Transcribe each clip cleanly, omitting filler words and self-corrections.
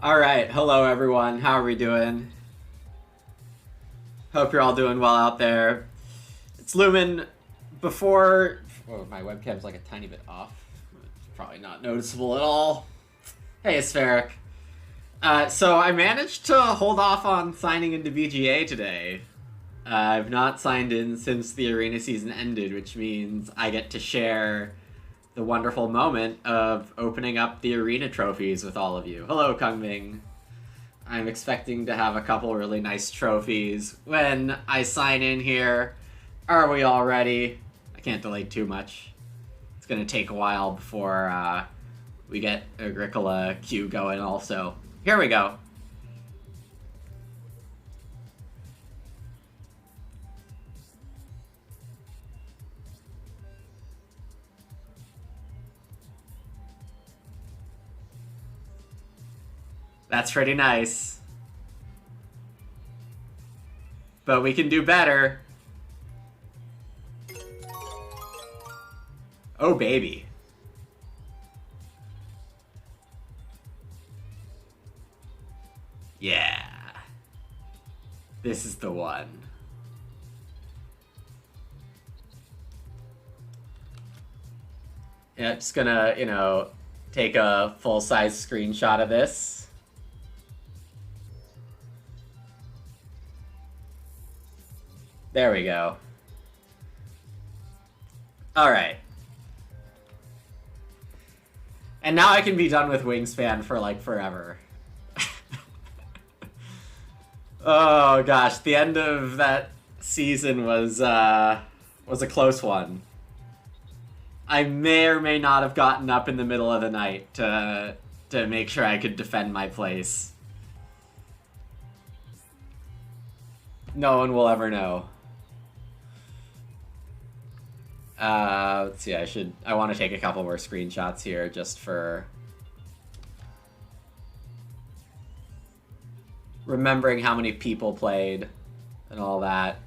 All right, hello everyone. How are we doing? Hope you're all doing well out there. It's Lumen. Before, oh, my webcam's like a tiny bit off. It's probably not noticeable at all. Hey, Spheric. So I managed to hold off on signing into VGA today. I've not signed in since the arena season ended, which means I get to share the wonderful moment of opening up the arena trophies with all of you. Hello, Kungming. I'm expecting to have a couple really nice trophies when I sign in here. Are we all ready? I can't delay too much. It's gonna take a while before we get Agricola queue going also. Here we go. That's pretty nice. But we can do better. Oh, baby. Yeah. This is the one. Yeah, just gonna, take a full-size screenshot of this. There we go. Alright. And now I can be done with Wingspan for, like, forever. Oh, gosh. The end of that season was a close one. I may or may not have gotten up in the middle of the night to make sure I could defend my place. No one will ever know. Let's see, I want to take a couple more screenshots here just for remembering how many people played and all that.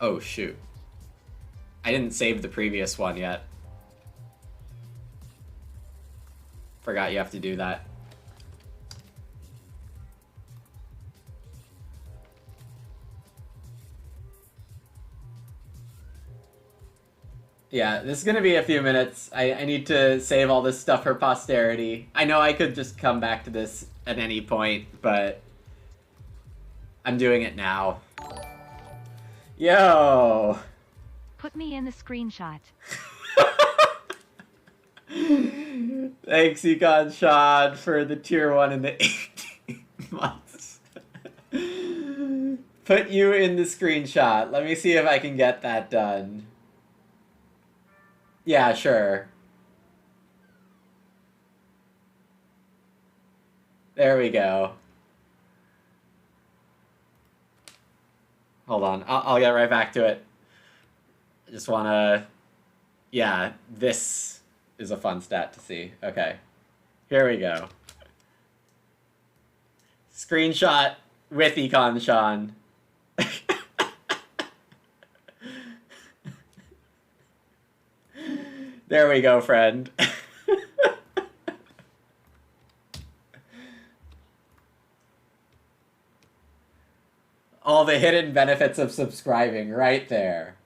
Oh, shoot. I didn't save the previous one yet. Forgot you have to do that. Yeah, this is gonna be a few minutes. I need to save all this stuff for posterity. I know I could just come back to this at any point, but I'm doing it now. Yo! Put me in the screenshot. Thanks, Econ Shad, for the tier 1 in the 18 months. Put you in the screenshot. Let me see if I can get that done. Yeah, sure. There we go. Hold on, I'll get right back to it. I just wanna... Yeah, this is a fun stat to see. Okay, here we go. Screenshot with Econ Sean. There we go, friend. All the hidden benefits of subscribing right there.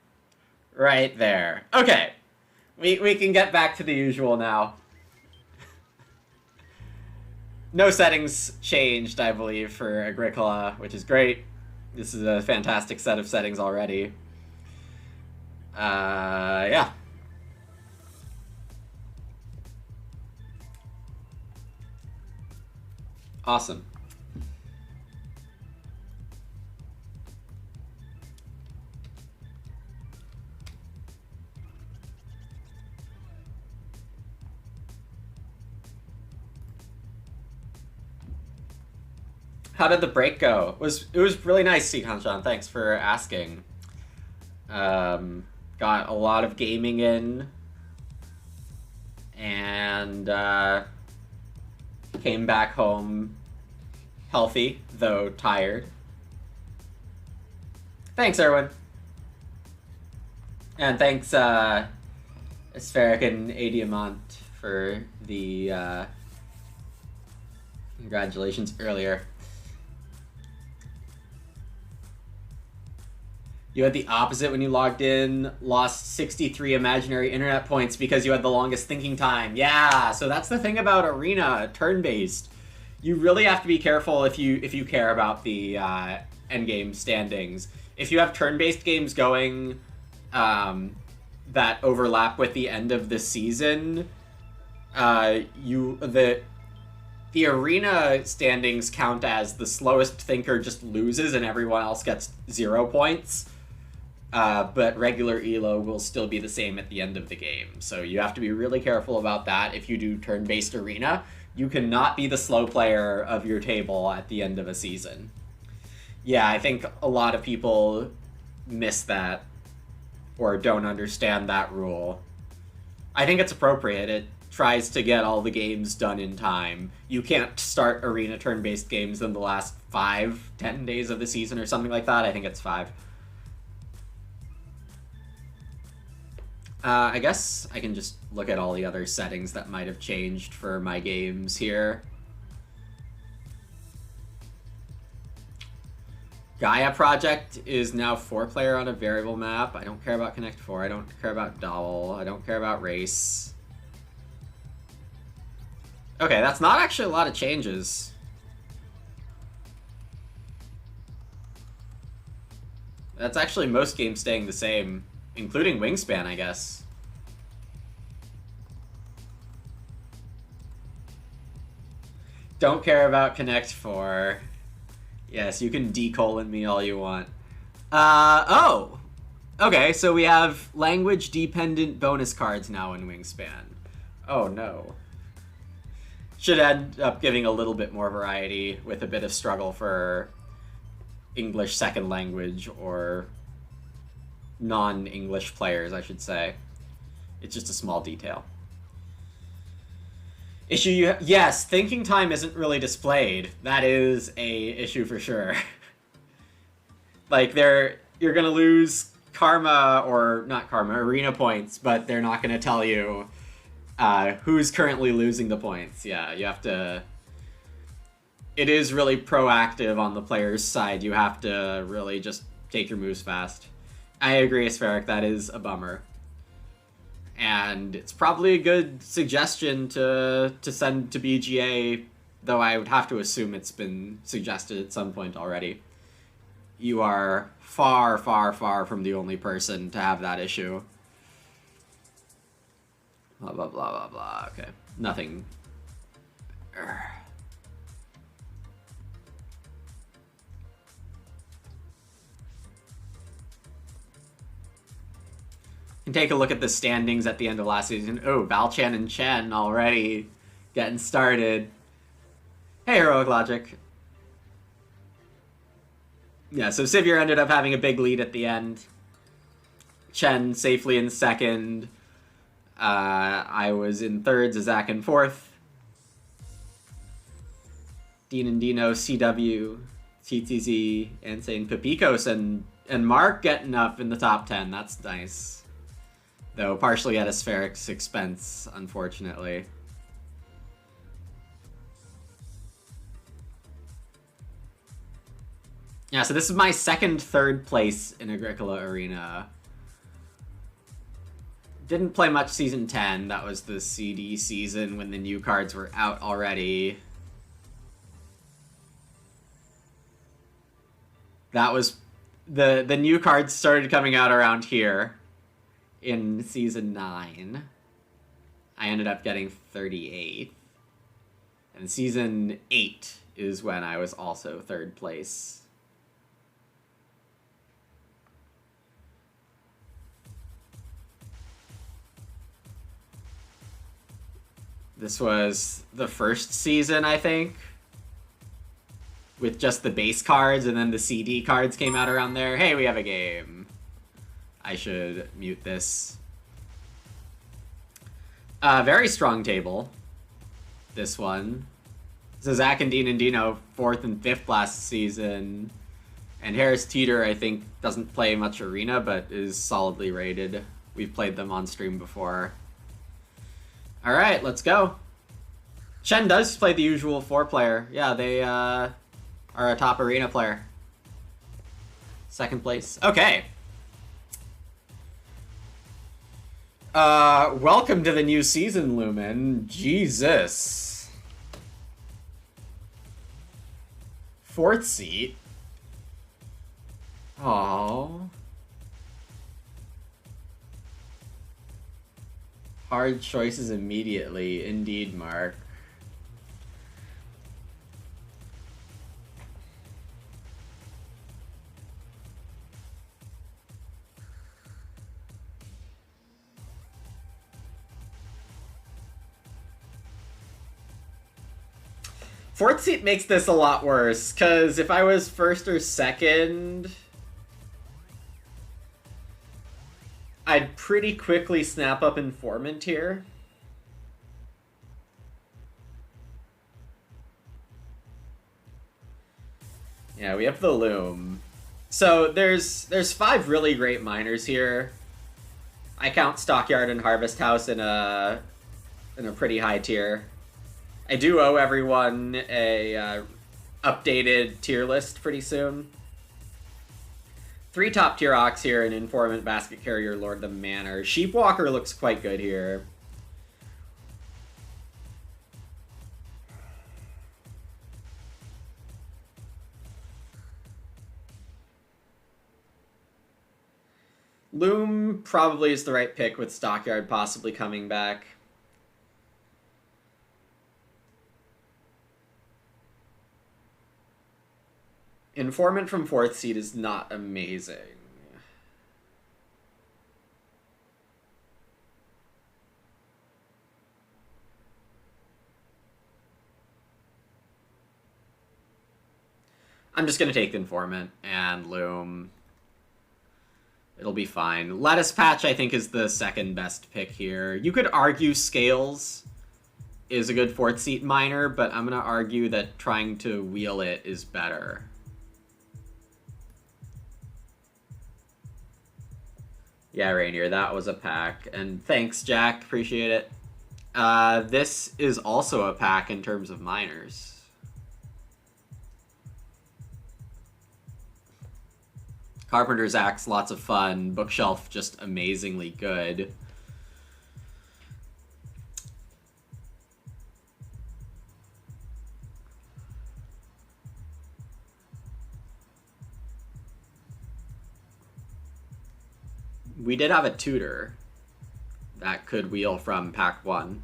Right there. Okay. We can get back to the usual now. No settings changed, I believe, for Agricola, which is great. This is a fantastic set of settings already. Yeah. Awesome. How did the break go? It was really nice, Seekon-chan. Thanks for asking. Got a lot of gaming in, and came back home healthy, though tired. Thanks, Erwin. And thanks, Spheric and Adiamant for the congratulations earlier. You had the opposite when you logged in, lost 63 imaginary internet points because you had the longest thinking time. Yeah, so that's the thing about Arena, turn-based. You really have to be careful if you care about the endgame standings. If you have turn-based games going that overlap with the end of the season, the Arena standings count as the slowest thinker just loses and everyone else gets 0 points. But regular ELO will still be the same at the end of the game. So you have to be really careful about that if you do turn-based Arena. You cannot be the slow player of your table at the end of a season. Yeah, I think a lot of people miss that or don't understand that rule. I think it's appropriate. It tries to get all the games done in time. You can't start Arena turn-based games in the last 5-10 days of the season or something like that. I think it's 5. I guess I can just look at all the other settings that might have changed for my games here. Gaia Project is now 4-player on a variable map. I don't care about Connect 4. I don't care about Dowel. I don't care about Race. Okay, that's not actually a lot of changes. That's actually most games staying the same, including Wingspan, I guess. Don't care about Connect 4. Yes, you can D-colon me all you want. Oh! Okay, so we have language-dependent bonus cards now in Wingspan. Oh, no. Should end up giving a little bit more variety with a bit of struggle for English second language or non-English players, I should say. It's just a small detail. Issue yes, thinking time isn't really displayed. That is a issue for sure. Like, you're gonna lose karma, or not karma, arena points, but they're not gonna tell you who's currently losing the points. Yeah, you have to... It is really proactive on the player's side. You have to really just take your moves fast. I agree, Spheric, that is a bummer. And it's probably a good suggestion to send to BGA, though I would have to assume it's been suggested at some point already. You are far, far, far from the only person to have that issue. Blah, blah, blah, blah, blah. Okay, nothing. Urgh. Can take a look at the standings at the end of last season. Oh, Valchan and Chen already getting started. Hey, Heroic Logic. Yeah, so Sivir ended up having a big lead at the end. Chen safely in second. I was in third, Zazak in fourth. Dean and Dino, CW, TTZ, Insane Pipikos, and Mark getting up in the top 10. That's nice. Though partially at a Spheric's expense, unfortunately. Yeah, so this is my third place in Agricola Arena. Didn't play much Season 10. That was the CD season when the new cards were out already. That was... The new cards started coming out around here. In Season 9, I ended up getting 38th. And Season 8 is when I was also third place. This was the first season, I think, with just the base cards, and then the CD cards came out around there. Hey, we have a game. I should mute this. Very strong table. This one. So Zach and Dean and Dino, 4th and 5th last season. And Harris Teeter, I think, doesn't play much Arena, but is solidly rated We've played them on stream before. All right, let's go. Shen does play the usual 4-player. Yeah, they are a top arena player. Second place. Okay. Welcome to the new season, Lumen. Jesus. 4th seat. Aww. Hard choices immediately. Indeed, Mark. Fourth seat makes this a lot worse, because if I was first or second, I'd pretty quickly snap up Informant here. Yeah, we have the Loom. So there's 5 really great miners here. I count Stockyard and Harvest House in a pretty high tier. I do owe everyone a updated tier list pretty soon. 3 top tier Ox here, an Informant, Basket Carrier, Lord of the Manor. Sheepwalker looks quite good here. Loom probably is the right pick with Stockyard possibly coming back. Informant from 4th seed is not amazing. I'm just going to take the Informant and Loom. It'll be fine. Lettuce Patch, I think, is the second best pick here. You could argue Scales is a good 4th seat miner, but I'm going to argue that trying to wheel it is better. Yeah, Rainier, that was a pack. And thanks, Jack. Appreciate it. This is also a pack in terms of miners. Carpenter's Axe, lots of fun. Bookshelf, just amazingly good. We did have a tutor that could wheel from pack 1.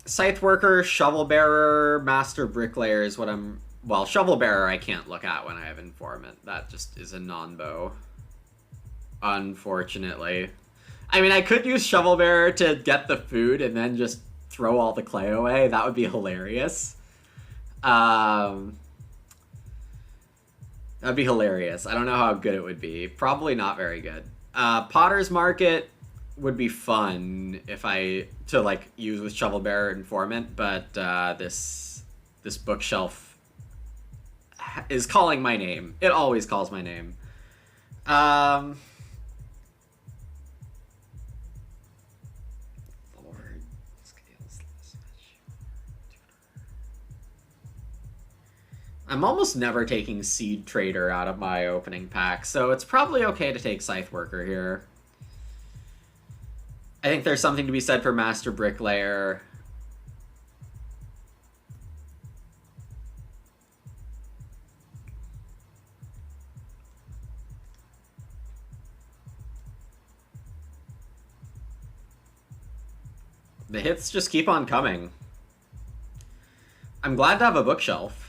Scythe Worker, Shovel Bearer, Master Bricklayer is what I'm... Well, Shovel Bearer I can't look at when I have Informant. That just is a non-bow. Unfortunately. I mean, I could use Shovel Bearer to get the food and then just throw all the clay away. That would be hilarious. That'd be hilarious. I don't know how good it would be. Probably not very good. Potter's Market would be fun if to like use with Shovel Bearer and Informant, but this bookshelf is calling my name. It always calls my name. I'm almost never taking Seed Trader out of my opening pack, so it's probably okay to take Scythe Worker here. I think there's something to be said for Master Bricklayer. The hits just keep on coming. I'm glad to have a bookshelf.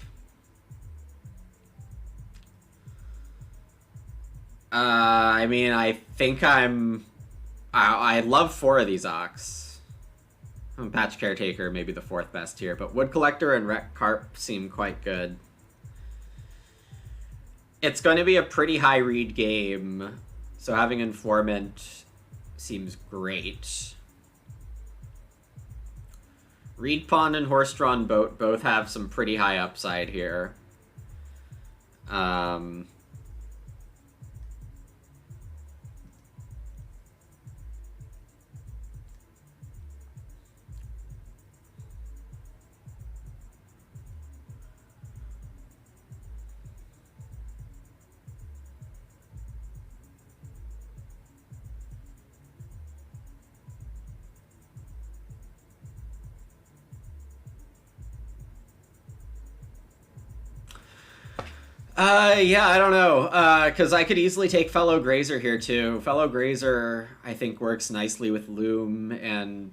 I mean, I think I love 4 of these Ox. Patch Caretaker, maybe the 4th best here, but Wood Collector and Wreck Carp seem quite good. It's going to be a pretty high read game, so having Informant seems great. Reed Pond and Horse-Drawn Boat both have some pretty high upside here. Yeah, I don't know, because I could easily take Fellow Grazer here, too. Fellow Grazer, I think, works nicely with Loom, and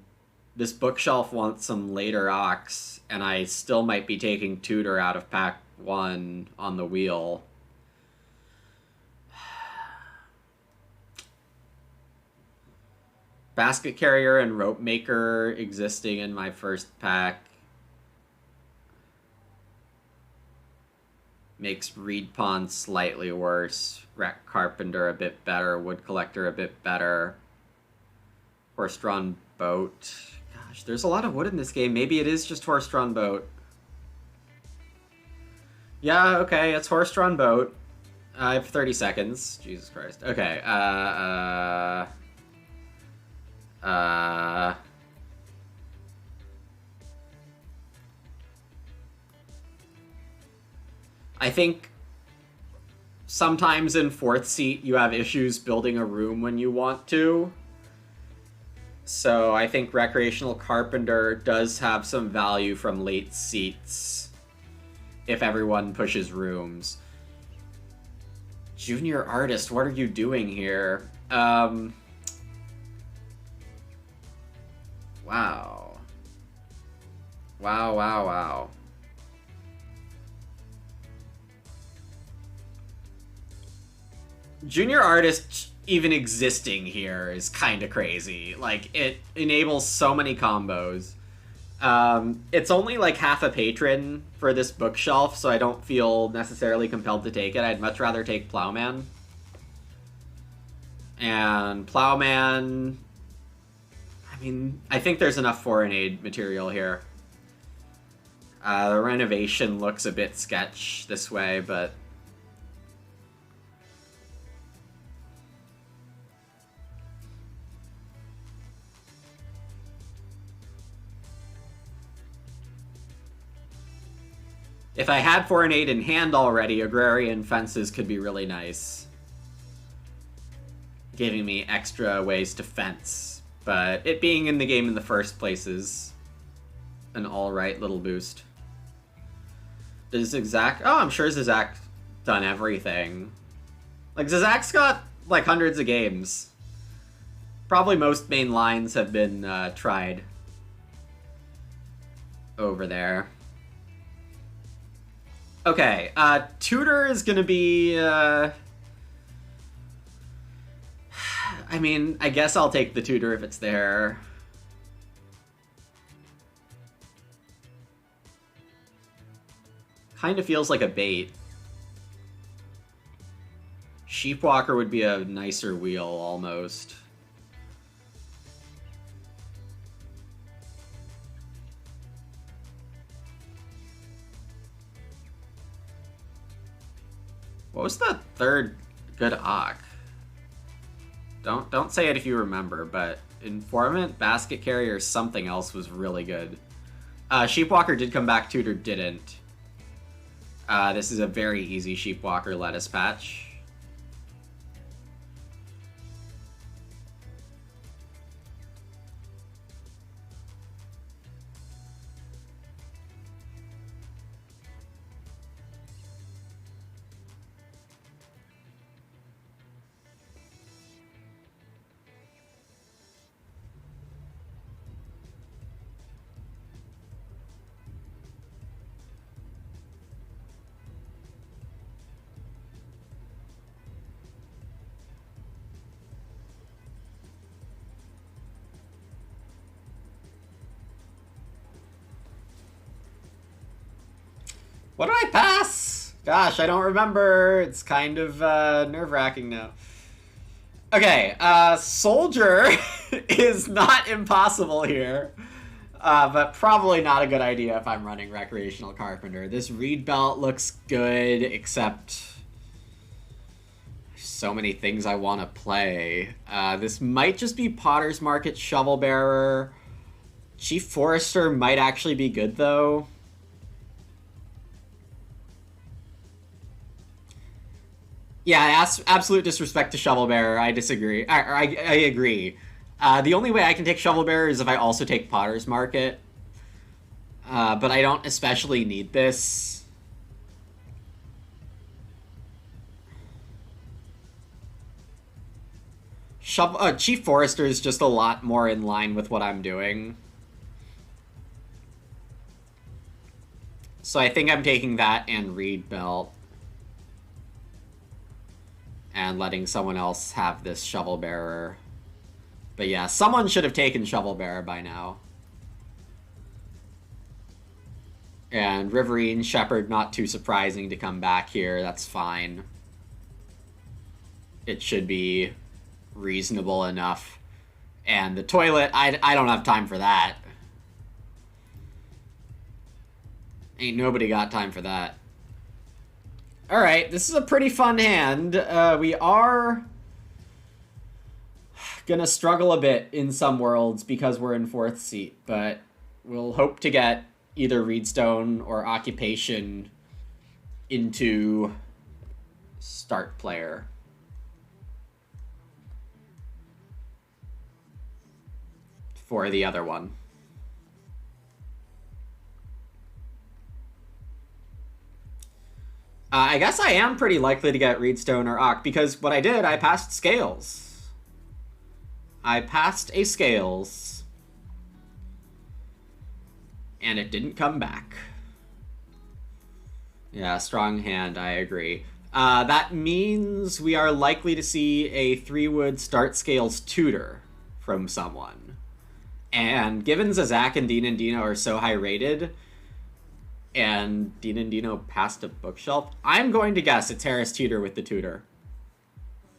this bookshelf wants some later Ox, and I still might be taking Tutor out of pack 1 on the wheel. Basket Carrier and Rope Maker existing in my first pack makes Reed Pond slightly worse. Wreck Carpenter a bit better. Wood Collector a bit better. Horse-Drawn Boat. Gosh, there's a lot of wood in this game. Maybe it is just Horse-Drawn Boat. Yeah, okay, it's Horse-Drawn Boat. I have 30 seconds. Jesus Christ. Okay, I think sometimes in 4th seat you have issues building a room when you want to. So I think Recreational Carpenter does have some value from late seats if everyone pushes rooms. Junior Artist, what are you doing here? Wow. Wow. Junior Artist even existing here is kind of crazy. Like, it enables so many combos. It's only like half a patron for this bookshelf, so I don't feel necessarily compelled to take it. I'd much rather take Plowman. And Plowman... I mean, I think there's enough foreign aid material here. The renovation looks a bit sketch this way, but... if I had foreign aid in hand already, Agrarian Fences could be really nice. Giving me extra ways to fence. But it being in the game in the first place is an alright little boost. Does Zizak... Oh, I'm sure Zizak's done everything. Like, Zizak's got, like, hundreds of games. Probably most main lines have been tried over there. Okay, Tutor is gonna be... I mean, I guess I'll take the Tutor if it's there. Kind of feels like a bait. Sheepwalker would be a nicer wheel, almost. What was the third good Ock? Don't say it if you remember, but Informant, Basket Carrier, something else was really good. Sheepwalker did come back, Tutor didn't. This is a very easy Sheepwalker lettuce patch. What do I pass? Gosh, I don't remember. It's kind of nerve-wracking now. Okay, Soldier is not impossible here. but probably not a good idea if I'm running Recreational Carpenter. This Reed Belt looks good, except so many things I want to play. This might just be Potter's Market Shovel Bearer. Chief Forester might actually be good, though. Yeah, absolute disrespect to Shovel Bearer. I disagree. I agree. The only way I can take Shovel Bearer is if I also take Potter's Market. But I don't especially need this. Chief Forester is just a lot more in line with what I'm doing. So I think I'm taking that and Reed Belt. And letting someone else have this Shovel Bearer. But yeah, someone should have taken Shovel Bearer by now. And Riverine Shepherd, not too surprising to come back here. That's fine. It should be reasonable enough. And the toilet, I don't have time for that. Ain't nobody got time for that. Alright, this is a pretty fun hand. We are gonna struggle a bit in some worlds because we're in 4th seat, but we'll hope to get either Reedstone or Occupation into start player. For the other one. I guess I am pretty likely to get Reedstone or Ock, because what I did, I passed Scales. I passed a Scales. And it didn't come back. Yeah, strong hand, I agree. That means we are likely to see a 3-wood start Scales tutor from someone. And given Zazak and Dean and Dino are so high rated, and Dean and Dino passed a bookshelf, I'm going to guess it's Harris Teeter with the tutor.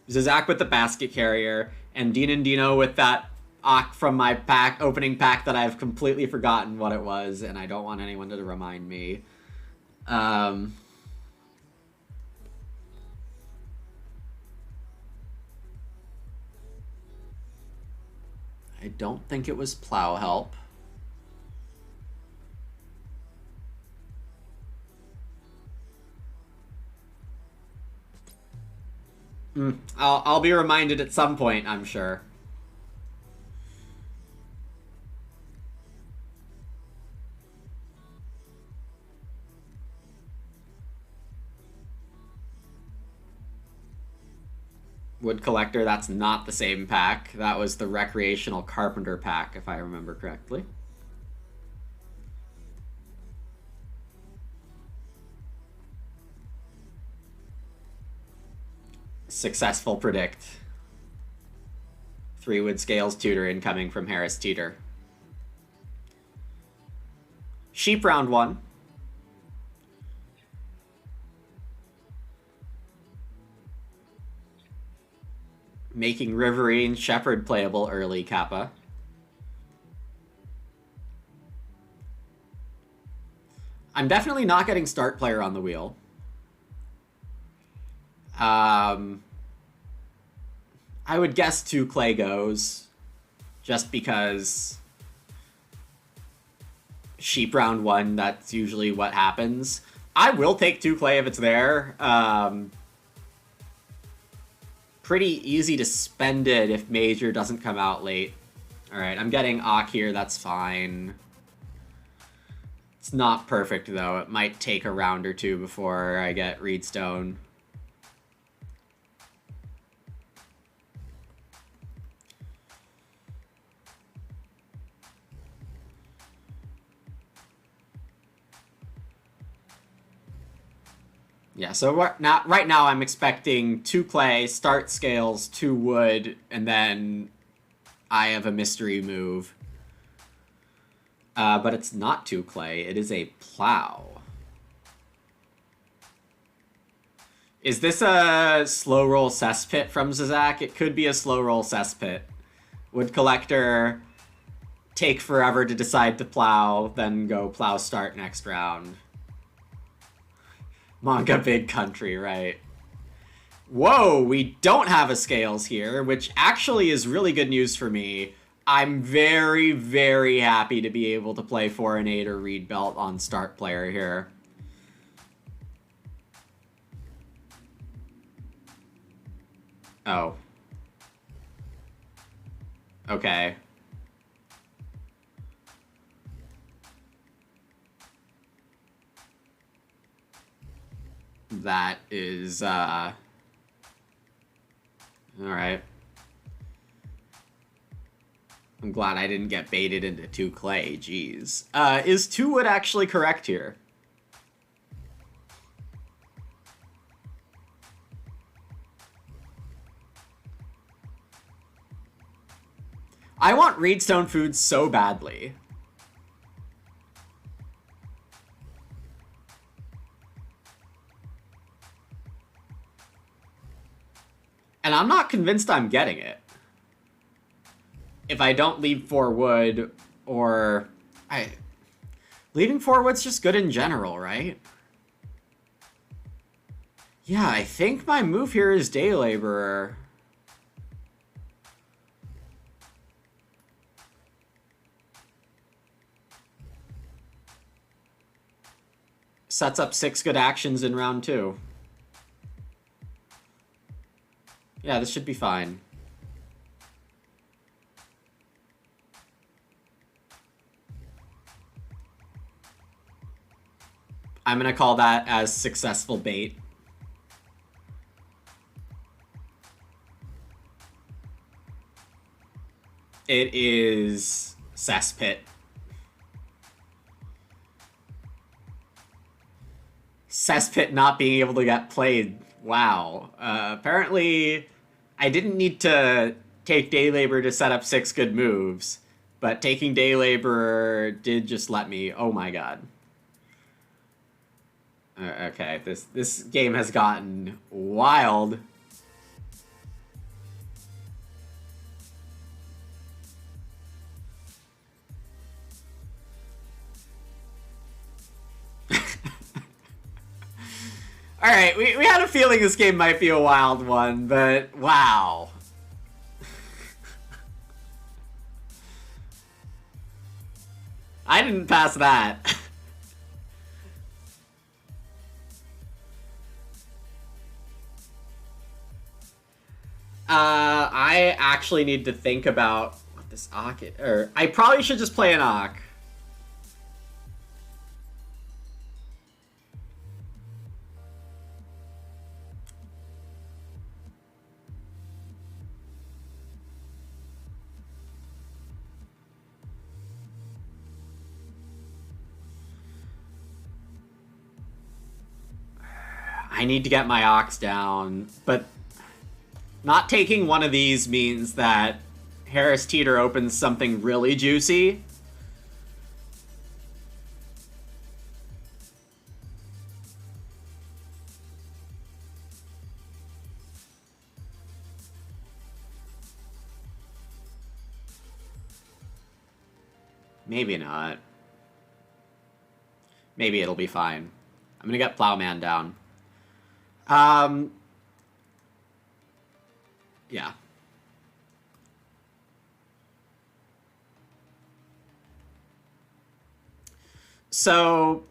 Zazak with the basket carrier, and Dean and Dino with that Ock from my opening pack that I've completely forgotten what it was, and I don't want anyone to remind me. I don't think it was Plow Help. I'll be reminded at some point, I'm sure. Wood Collector, that's not the same pack. That was the Recreational Carpenter pack, if I remember correctly. Successful predict. 3-wood Scales tutor incoming from Harris Teeter. Sheep round 1. Making Riverine Shepherd playable early, Kappa. I'm definitely not getting start player on the wheel. I would guess 2 Clay goes, just because Sheep round 1, that's usually what happens. I will take 2 Clay if it's there. Pretty easy to spend it if Major doesn't come out late. Alright, I'm getting Ock here, that's fine. It's not perfect, though. It might take a round or 2 before I get Reedstone. Yeah, so right now I'm expecting 2 Clay, start Scales, 2 Wood, and then I have a mystery move. But it's not 2 Clay, it is a Plow. Is this a slow roll Cesspit from Zazak? It could be a slow roll Cesspit. Wood Collector take forever to decide to plow, then go plow start next round. Manga big country, right? Whoa, we don't have a scales here, which actually is really good news for me. I'm very, very happy to be able to play 4 and 8 or read belt on start player here. Oh. Okay. That is, alright. I'm glad I didn't get baited into 2 clay, jeez. Is 2 wood actually correct here? I want Reedstone food so badly. And I'm not convinced I'm getting it. If I don't leave 4 wood, or... Leaving 4 wood's just good in general, right? Yeah, I think my move here is Day Laborer. Sets up 6 good actions in round 2. Yeah, this should be fine. I'm gonna call that as successful bait. It is Cesspit. Cesspit not being able to get played. Wow. Apparently, I didn't need to take Day Labor to set up 6 good moves, but taking Day Labor did just let me. Oh my god. Okay, this game has gotten wild. Alright, we had a feeling this game might be a wild one, but wow. I didn't pass that. I actually need to think about what this Ock is, or I probably should just play an Ock. I need to get my Ox down, but not taking one of these means that Harris Teeter opens something really juicy. Maybe not. Maybe it'll be fine. I'm gonna get Plowman down. Yeah. So...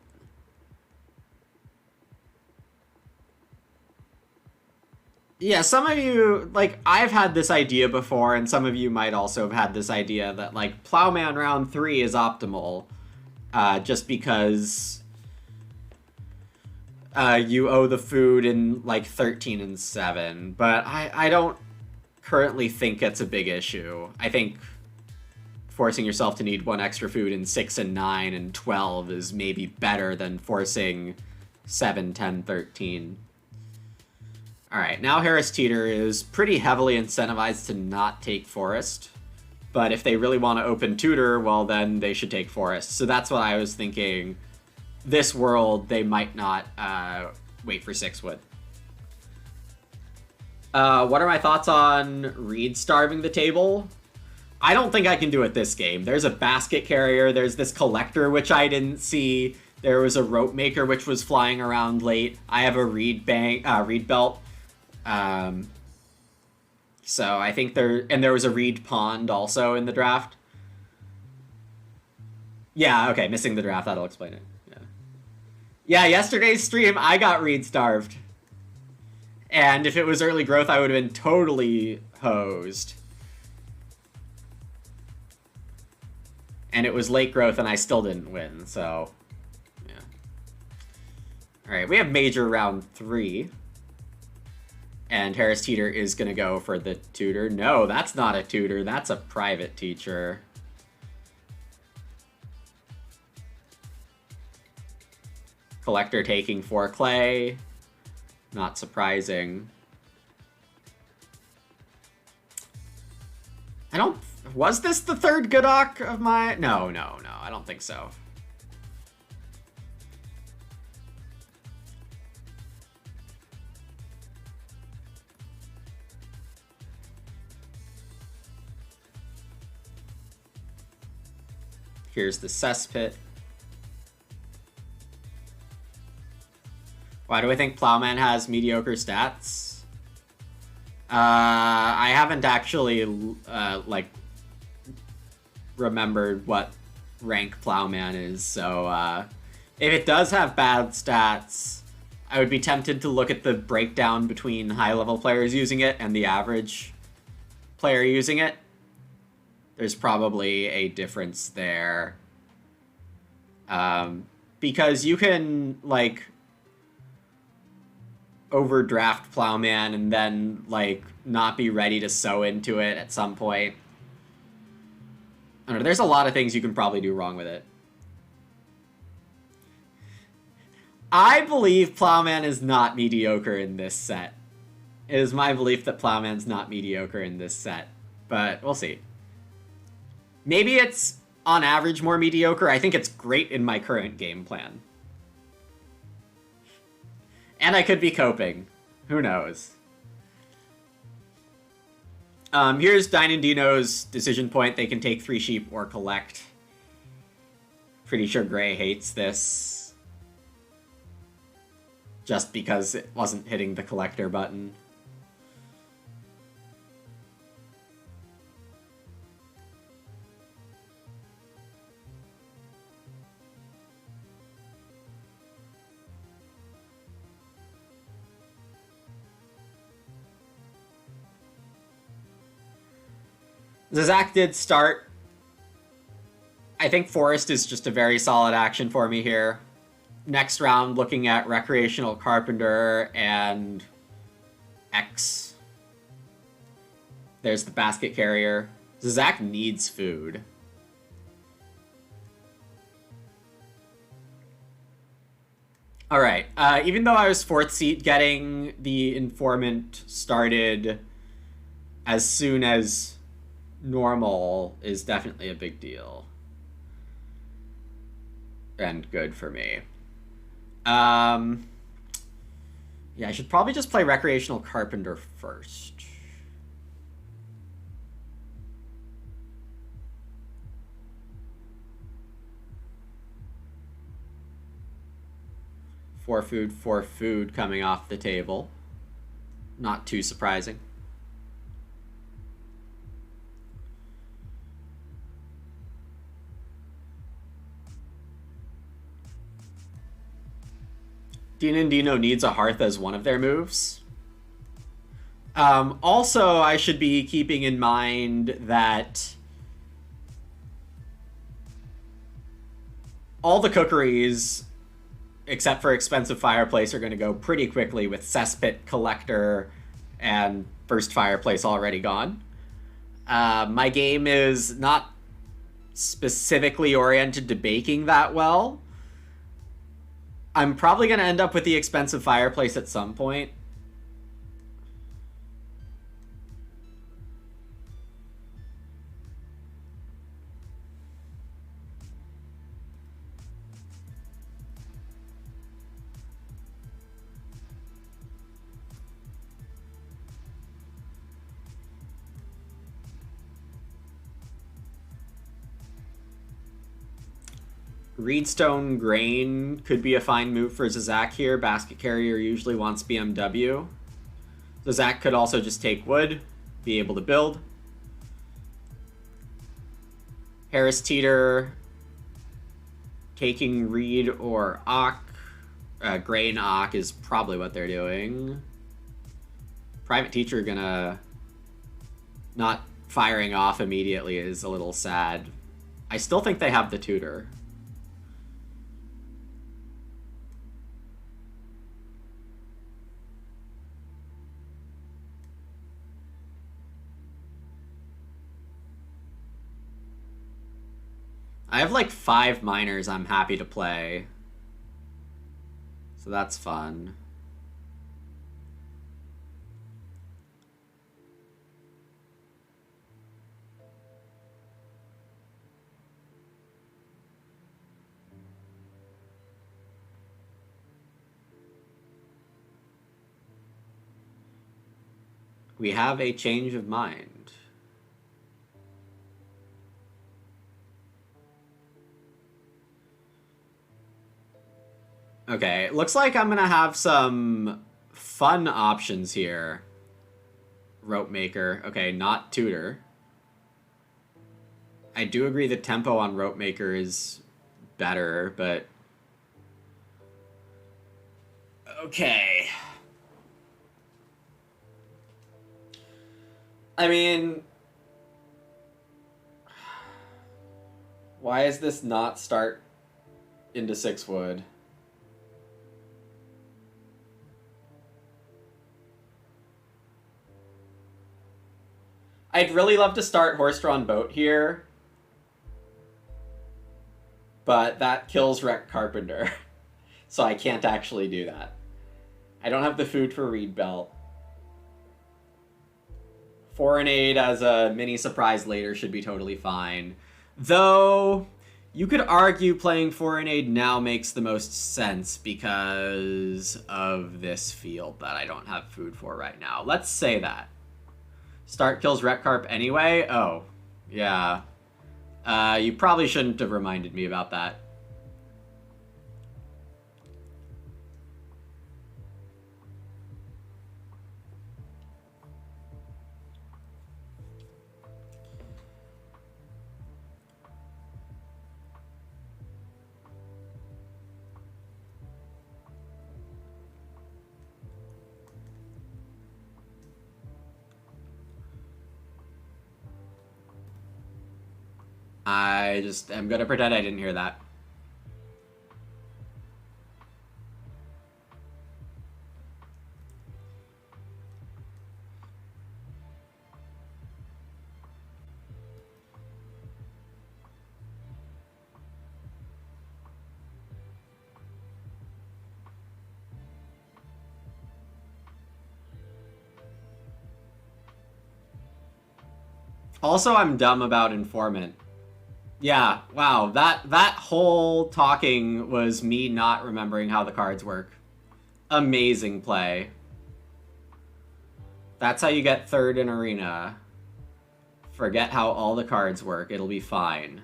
yeah, some of you, like, I've had this idea before, and some of you might also have had this idea that, like, Plowman round 3 is optimal, just because you owe the food in, like, 13 and 7, but I don't currently think it's a big issue. I think forcing yourself to need 1 extra food in 6 and 9 and 12 is maybe better than forcing 7, 10, 13. Alright, now Harris Teeter is pretty heavily incentivized to not take Forest. But if they really want to open Tutor, well then they should take Forest. So that's what I was thinking. This world, they might not wait for 6 wood. What are my thoughts on Reed starving the table? I don't think I can do it this game. There's a basket carrier. There's this collector, which I didn't see. There was a rope maker, which was flying around late. I have a reed belt. So I think there was a reed pond also in the draft. Yeah, okay, missing the draft, that'll explain it. Yeah, yesterday's stream, I got reed starved. And if it was early growth, I would have been totally hosed. And it was late growth, and I still didn't win, so... yeah. Alright, we have Major round 3. And Harris Teeter is going to go for the tutor. No, that's not a tutor. That's a private teacher. Collector taking 4 clay. Not surprising. I don't... was this the third Godok of my... No, I don't think so. Here's the cesspit. Why do I think Plowman has mediocre stats? I haven't actually, like, remembered what rank Plowman is, so, if it does have bad stats, I would be tempted to look at the breakdown between high-level players using it and the average player using it. There's probably a difference there. Because you can, like, overdraft Plowman and then, like, not be ready to sow into it at some point. I don't know, there's a lot of things you can probably do wrong with it. I believe Plowman is not mediocre in this set. It is my belief that Plowman's not mediocre in this set, but we'll see. Maybe it's, on average, more mediocre. I think it's great in my current game plan. And I could be coping. Who knows? Here's Dine and Dino's decision point. They can take 3 sheep or collect. Pretty sure Gray hates this. Just because it wasn't hitting the collector button. Zazak did start. I think Forest is just a very solid action for me here. Next round, looking at Recreational Carpenter and X. There's the basket carrier. Zazak needs food. Alright, even though I was 4th seat, getting the informant started as soon as normal is definitely a big deal. And good for me. Yeah, I should probably just play Recreational Carpenter first. For food coming off the table. Not too surprising. Dina and Dino needs a hearth as one of their moves. Also, I should be keeping in mind that all the cookeries, except for Expensive Fireplace, are going to go pretty quickly with Cesspit, Collector, and First Fireplace already gone. My game is not specifically oriented to baking that well. I'm probably going to end up with the Expensive Fireplace at some point. Reedstone Grain could be a fine move for Zach here. Basket Carrier usually wants BMW. So Zach could also just take wood, be able to build. Harris Teeter taking Reed or Ock. Grain Ock is probably what they're doing. Private Teacher gonna not firing off immediately is a little sad. I still think they have the tutor. I have like 5 minors I'm happy to play. So that's fun. We have a change of mind. Okay, looks like I'm gonna have some fun options here. Rope Maker. Okay, not Tutor. I do agree the tempo on Rope Maker is better, but... Okay. I mean... Why is this not start into 6 wood? I'd really love to start Horse-Drawn Boat here, but that kills Wreck Carpenter, so I can't actually do that. I don't have the food for Reed Belt. Foreign-Aid as a mini surprise later should be totally fine. Though, you could argue playing Foreign-Aid now makes the most sense because of this field that I don't have food for right now. Let's say that. Start kills Wreck Carp anyway? Oh, yeah. You probably shouldn't have reminded me about that. I just am gonna pretend I didn't hear that. Also, I'm dumb about Informant. Yeah, wow, that whole talking was me not remembering how the cards work. Amazing play. That's how you get 3rd in Arena. Forget how all the cards work, it'll be fine.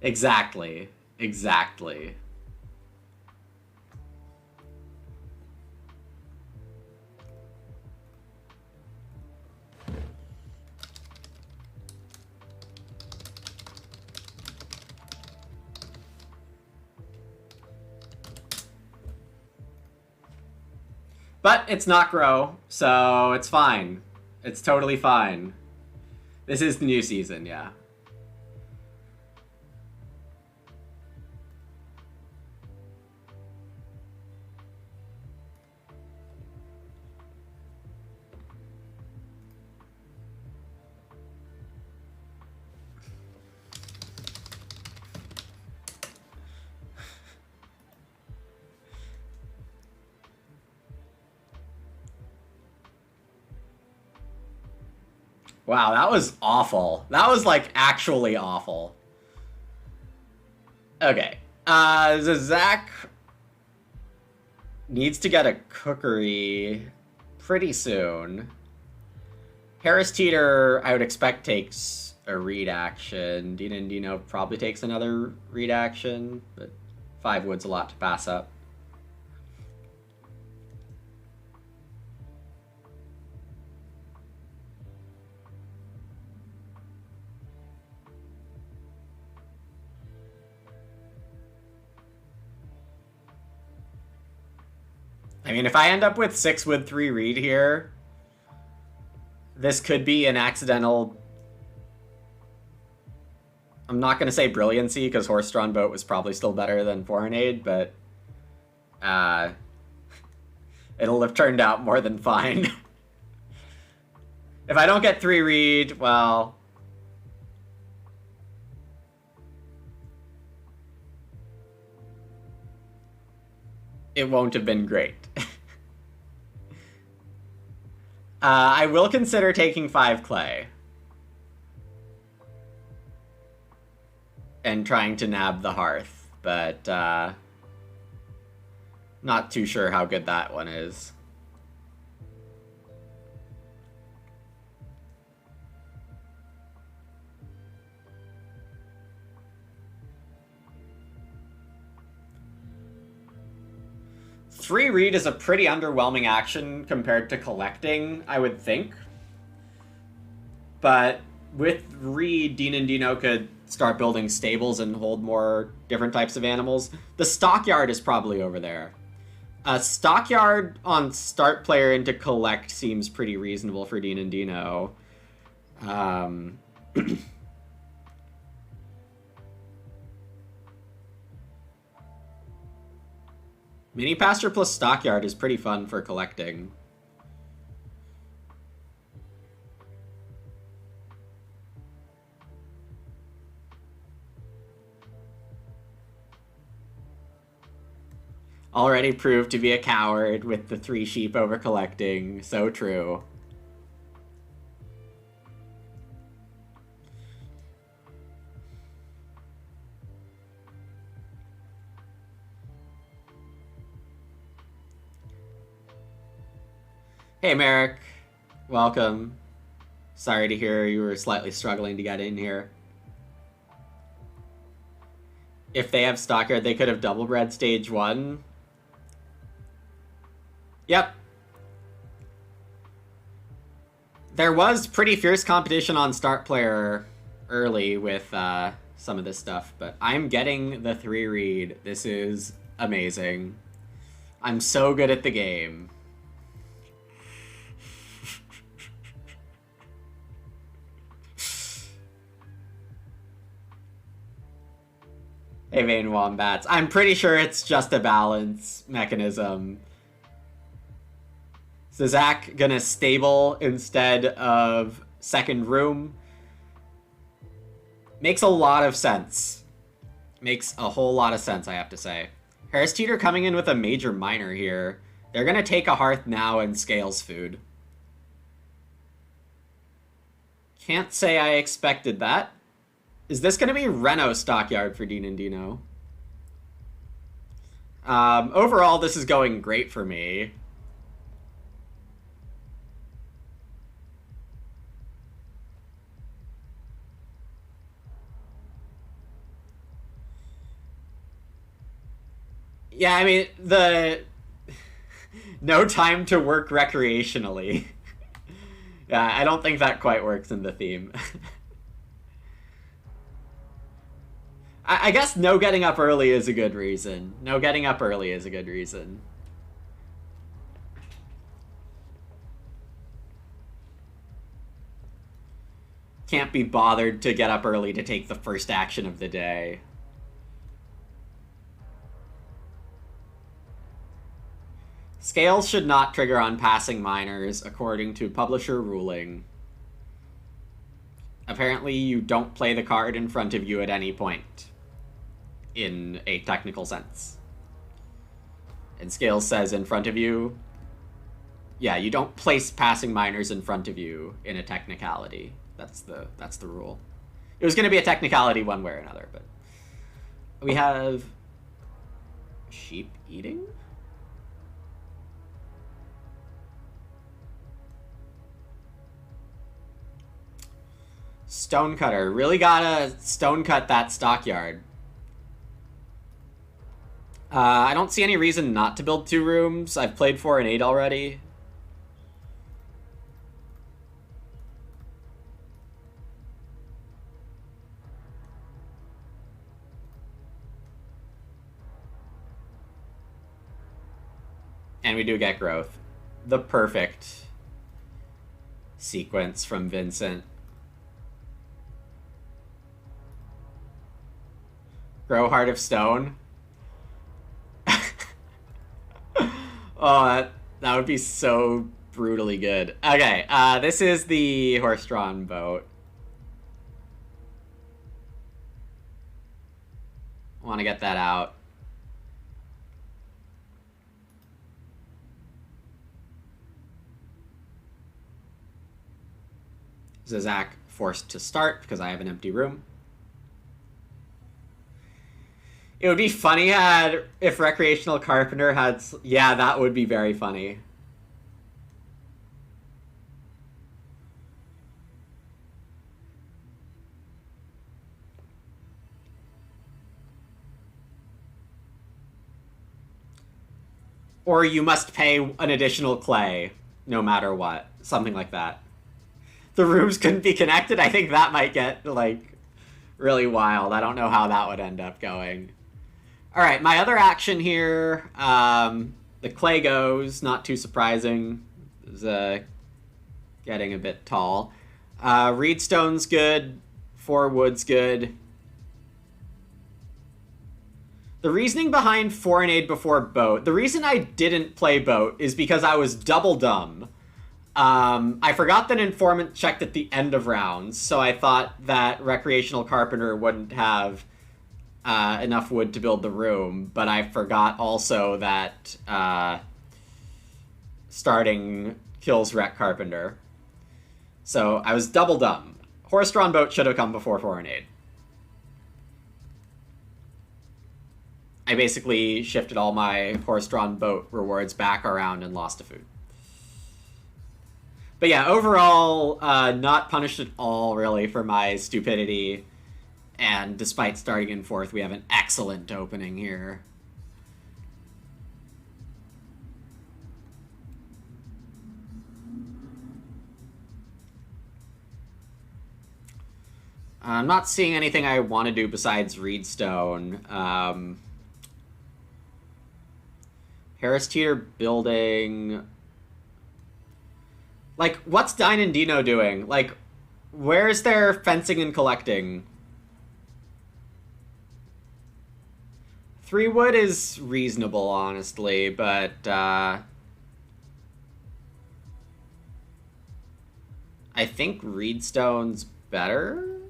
Exactly. Exactly. But it's not Grow, so it's fine. It's totally fine. This is the new season, yeah. Wow, that was awful. That was, like, actually awful. Okay. So Zach needs to get a cookery pretty soon. Harris Teeter, I would expect, takes a read action. Dina and Dino probably takes another read action, but 5 wood's a lot to pass up. I mean, if I end up with 6 wood 3 read here, this could be an accidental... I'm not going to say brilliancy, because horse-drawn boat was probably still better than foreign aid, but... it'll have turned out more than fine. If I don't get 3 read, well... it won't have been great. I will consider taking 5 clay. And trying to nab the hearth, but not too sure how good that one is. Free read is a pretty underwhelming action compared to collecting, I would think. But with read, Dean and Dino could start building stables and hold more different types of animals. The stockyard is probably over there. A stockyard on start player into collect seems pretty reasonable for Dean and Dino. Mini pasture plus stockyard is pretty fun for collecting. Already proved to be a coward with the 3 sheep over collecting. So true. Hey, Merrick. Welcome. Sorry to hear you were slightly struggling to get in here. If they have stockyard, they could have double bred stage 1. Yep. There was pretty fierce competition on start player early with some of this stuff, but I'm getting the 3 read. This is amazing. I'm so good at the game. Hey, Vane Wombats. I'm pretty sure it's just a balance mechanism. So Zach gonna stable instead of second room. Makes a lot of sense. Makes a whole lot of sense, I have to say. Harris Teeter coming in with a major minor here. They're gonna take a hearth now and scales food. Can't say I expected that. Is this going to be Reno Stockyard for Dean and Dino? Overall, this is going great for me. Yeah, I mean, the... no time to work recreationally. Yeah, I don't think that quite works in the theme. I guess no getting up early is a good reason. No getting up early is a good reason. Can't be bothered to get up early to take the first action of the day. Scales should not trigger on passing minors, according to publisher ruling. Apparently, you don't play the card in front of you at any point. In a technical sense. And Scales says in front of you, yeah, you don't place passing minors in front of you in a technicality. That's the rule. It was going to be a technicality one way or another, but we have sheep eating. stonecutter. Really gotta stone cut that stockyard. I don't see any reason not to build 2 rooms. I've played 4 and 8 already. And we do get growth. The perfect sequence from Vincent. Grow Heart of Stone. Oh, that would be so brutally good. Okay, this is the horse-drawn boat. Want to get that out. Zizak forced to start because I have an empty room. It would be funny if Recreational Carpenter had... Yeah, that would be very funny. Or you must pay an additional clay, no matter what. Something like that. The rooms couldn't be connected? I think that might get, like, really wild. I don't know how that would end up going. Alright, my other action here, the clay goes, not too surprising. Is getting a bit tall. Reedstone's good, 4 wood's good. The reasoning behind 4 and 8 before boat, the reason I didn't play boat is because I was double dumb. I forgot that Informant checked at the end of rounds, so I thought that Recreational Carpenter wouldn't have enough wood to build the room, but I forgot also that starting kills Rec Carpenter. So I was double dumb. Horse-drawn boat should have come before 4 and 8. I basically shifted all my horse-drawn boat rewards back around and lost to food. But yeah, overall, not punished at all, really, for my stupidity. And despite starting in 4th, we have an excellent opening here. I'm not seeing anything I want to do besides Reedstone. Harris Teeter building... Like, what's Dine and Dino doing? Like, where's their fencing and collecting? 3 wood is reasonable, honestly, but, I think Reedstone's better?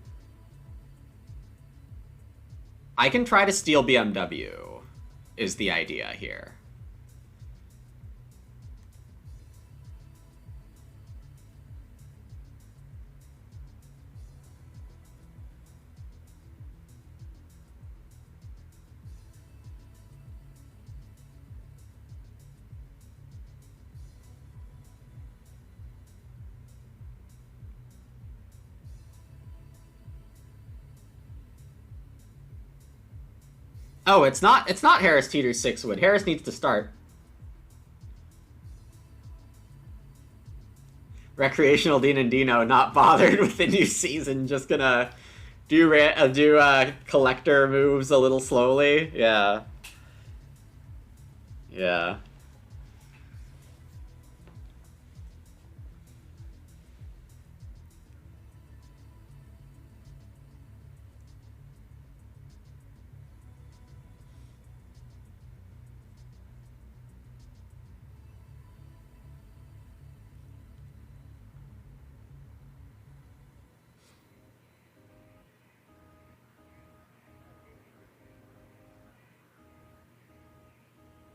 I can try to steal BMW, is the idea here. Oh, it's not Harris Teeter's 6 wood. Harris needs to start. Recreational Dean and Dino not bothered with the new season, just gonna do collector moves a little slowly. Yeah. Yeah.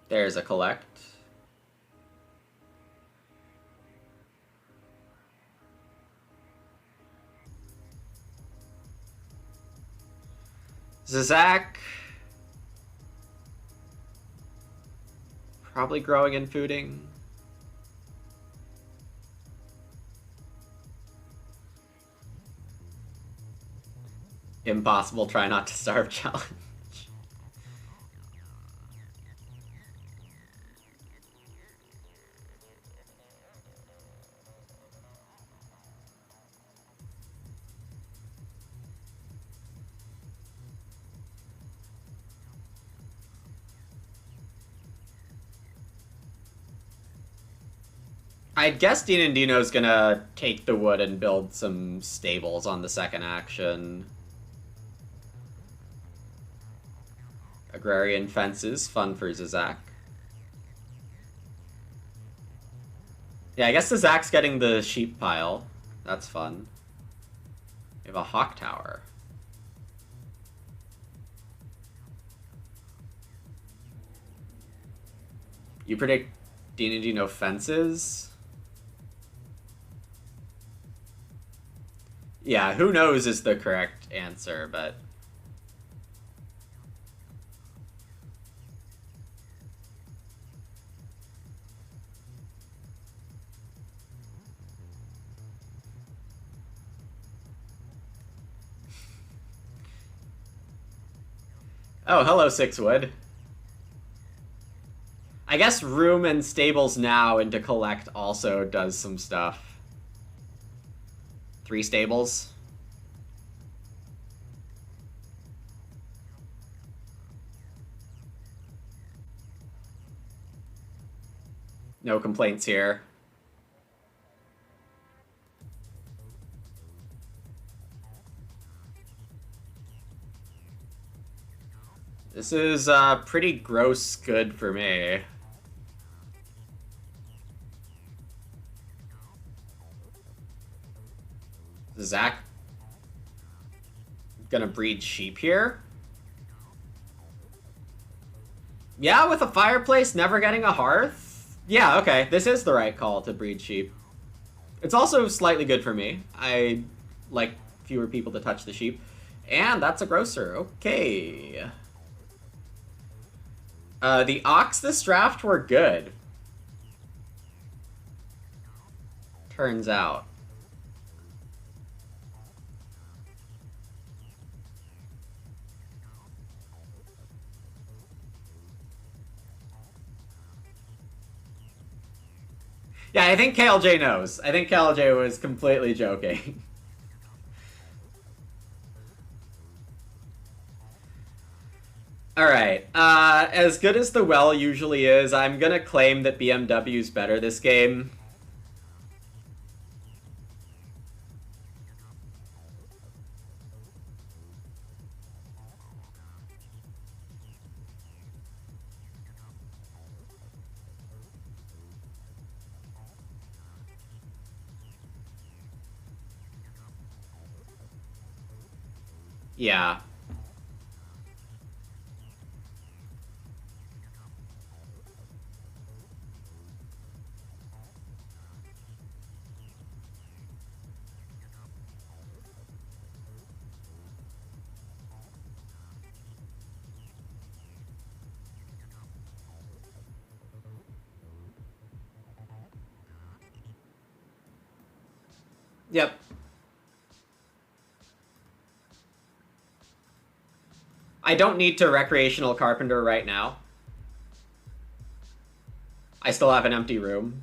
There's a collect. Zizak. Probably growing and fooding. impossible try not to starve challenge. I guess Dean and Dino's gonna take the wood and build some stables on the second action. Agrarian fences, fun for Zizak. Yeah, I guess Zizak's getting the sheep pile. That's fun. We have a hawk tower. You predict Dean and Dino fences? Yeah, who knows is the correct answer, but... Oh, hello, Sixwood. I guess room and stables now into collect also does some stuff. 3 stables. No complaints here. This is pretty gross good for me. Zach gonna breed sheep here? Yeah, with a fireplace, never getting a hearth? Yeah, okay, this is the right call to breed sheep. It's also slightly good for me. I like fewer people to touch the sheep. And that's a grocer, okay. The ox this draft were good. Turns out. Yeah, I think KLJ knows. I think KLJ was completely joking. Alright, as good as the well usually is, I'm gonna claim that BMW's better this game. Yeah. Yep. I don't need to recreational carpenter right now. I still have an empty room.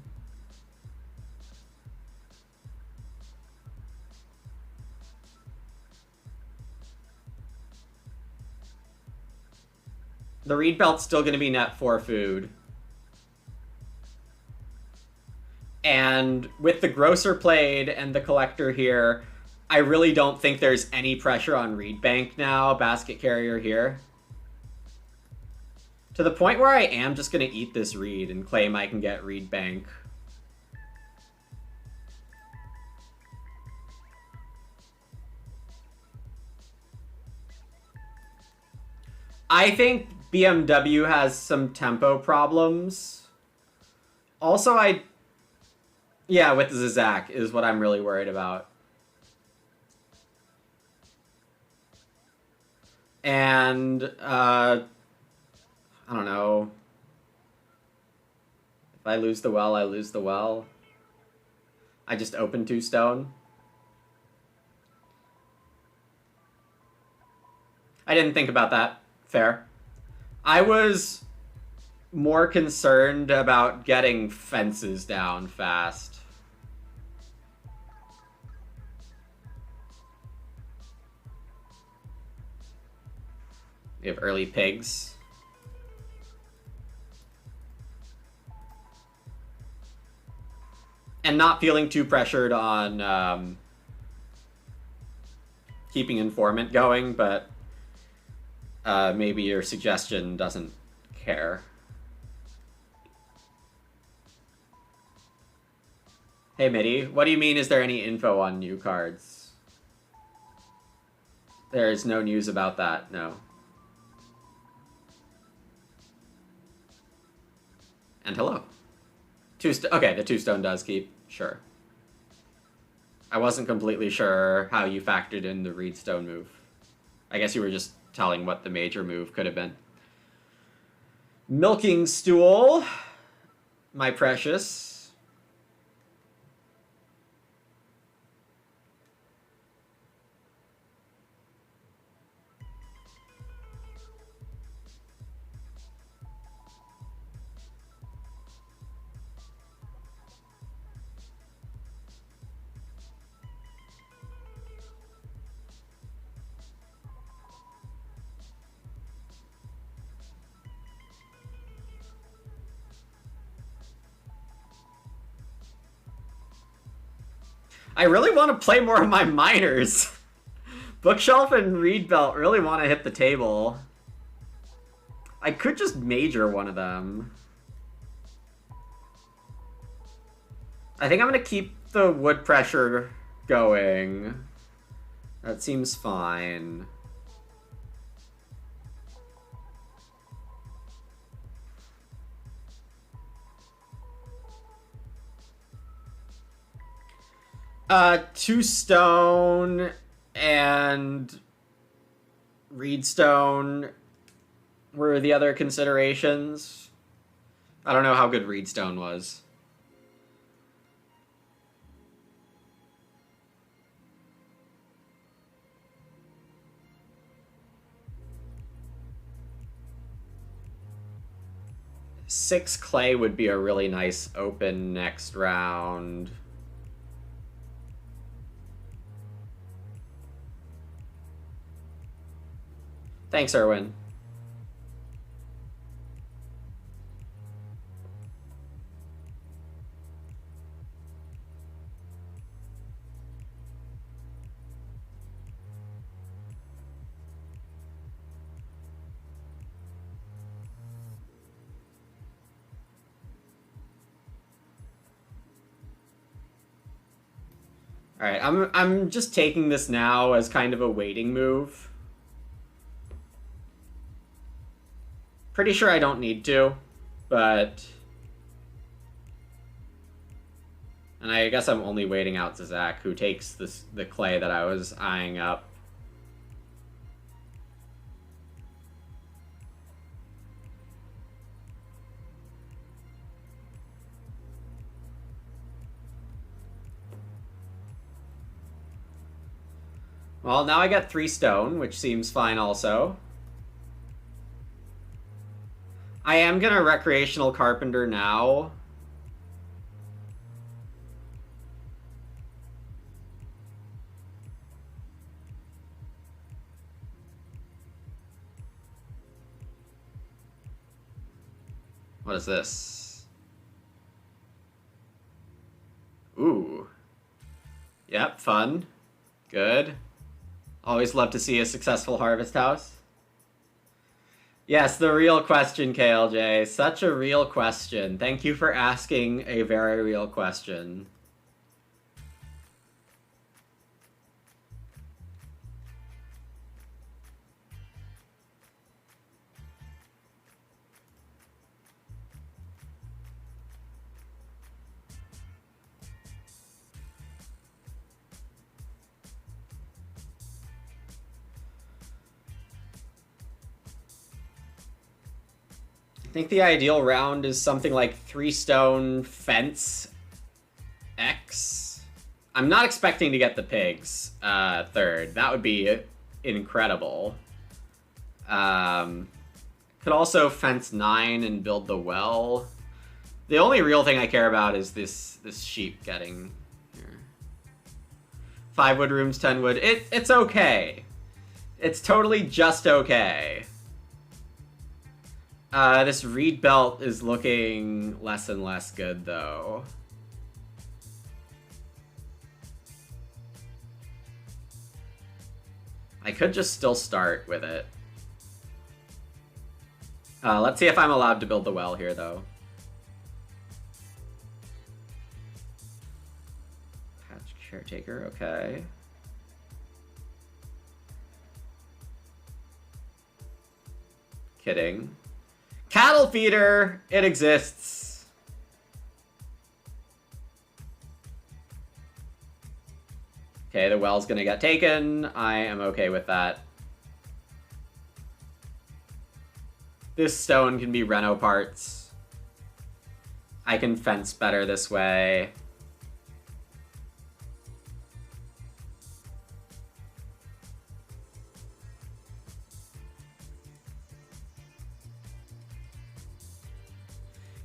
The reed belt's still going to be net 4 food. And with the grocer played and the collector here, I really don't think there's any pressure on reed bank now, basket carrier here. To the point where I am just going to eat this reed and claim I can get reed bank. I think BMW has some tempo problems. Also, yeah, with Zizak is what I'm really worried about. And, I don't know. If I lose the well, I lose the well. I just open 2 stone. I didn't think about that. Fair. I was more concerned about getting fences down fast. We have early pigs. And not feeling too pressured on keeping informant going, but maybe your suggestion doesn't care. Hey, Mitty, what do you mean, is there any info on new cards? There is no news about that, no. And hello. Okay, the 2-stone does keep, sure. I wasn't completely sure how you factored in the Reedstone move. I guess you were just telling what the major move could have been. Milking Stool, my precious. I really want to play more of my miners. Bookshelf and Reed Belt really want to hit the table. I could just major one of them. I think I'm going to keep the wood pressure going. That seems fine. Two stone and Reedstone were the other considerations. I don't know how good Reedstone was. Six clay would be a really nice open next round. Thanks, Erwin. All right, I'm just taking this now as kind of a waiting move. Pretty sure I don't need to, but... And I guess I'm only waiting out Zach, who takes the clay that I was eyeing up. Well, now I got 3 stone, which seems fine also. I am gonna recreational carpenter now. What is this? Ooh. Yep, fun. Good. Always love to see a successful harvest house. Yes, the real question, KLJ. Such a real question. Thank you for asking a very real question. I think the ideal round is something like 3 stone fence X. I'm not expecting to get the pigs third. That would be incredible. Could also fence 9 and build the well. The only real thing I care about is this sheep getting here. 5 wood rooms, 10 wood. It's okay. It's totally just okay. This reed belt is looking less and less good, though. I could just still start with it. Let's see if I'm allowed to build the well here, though. Patch caretaker, okay. Kidding. Cattle feeder! It exists. Okay, the well's gonna get taken. I am okay with that. This stone can be reno parts. I can fence better this way.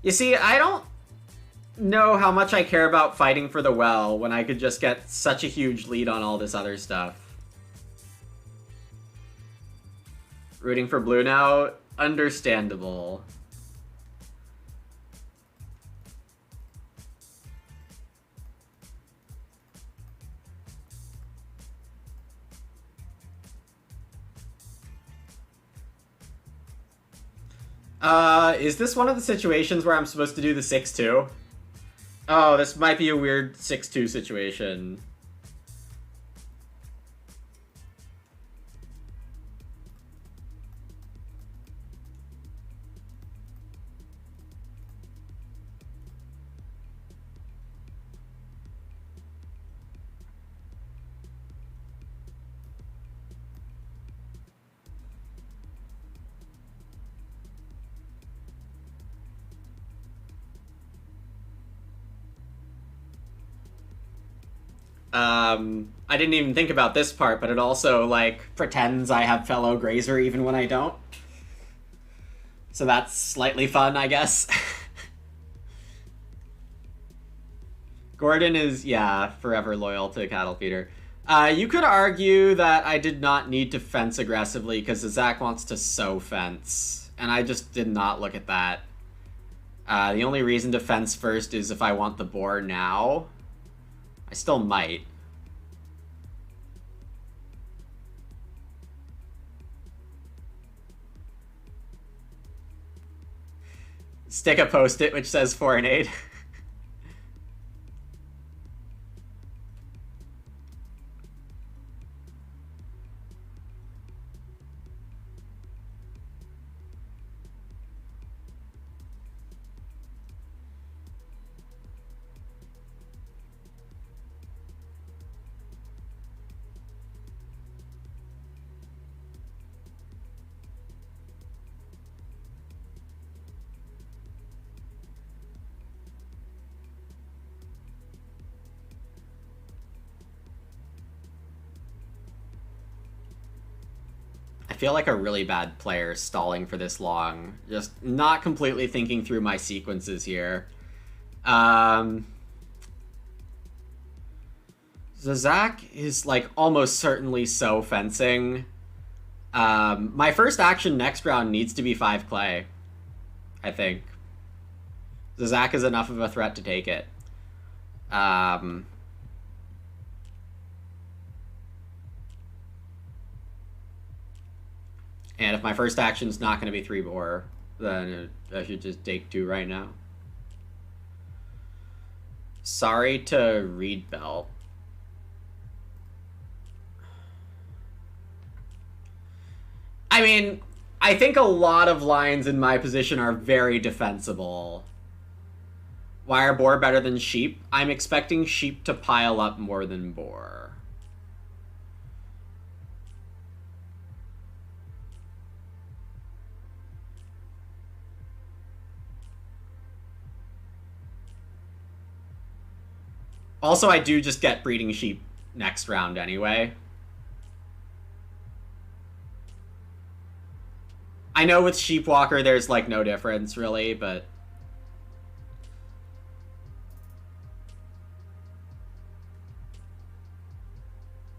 You see, I don't know how much I care about fighting for the well when I could just get such a huge lead on all this other stuff. Rooting for blue now? Understandable. Is this one of the situations where I'm supposed to do the 6-2? Oh, this might be a weird 6-2 situation. I didn't even think about this part, but it also, like, pretends I have fellow grazer even when I don't. So that's slightly fun, I guess. Gordon is, yeah, forever loyal to cattle feeder. You could argue that I did not need to fence aggressively because Zach wants to sow fence, and I just did not look at that. The only reason to fence first is if I want the boar now. I still might. Stick a post-it which says foreign aid. I feel like a really bad player stalling for this long. Just not completely thinking through my sequences here. Zach is, like, almost certainly so fencing. My first action next round needs to be 5 clay, I think. Zach is enough of a threat to take it. And if my first action's not going to be 3 boar, then I should just take 2 right now. Sorry to reed belt. I mean, I think a lot of lines in my position are very defensible. Why are boar better than sheep? I'm expecting sheep to pile up more than boar. Also, I do just get breeding sheep next round anyway. I know with Sheepwalker there's like no difference really, but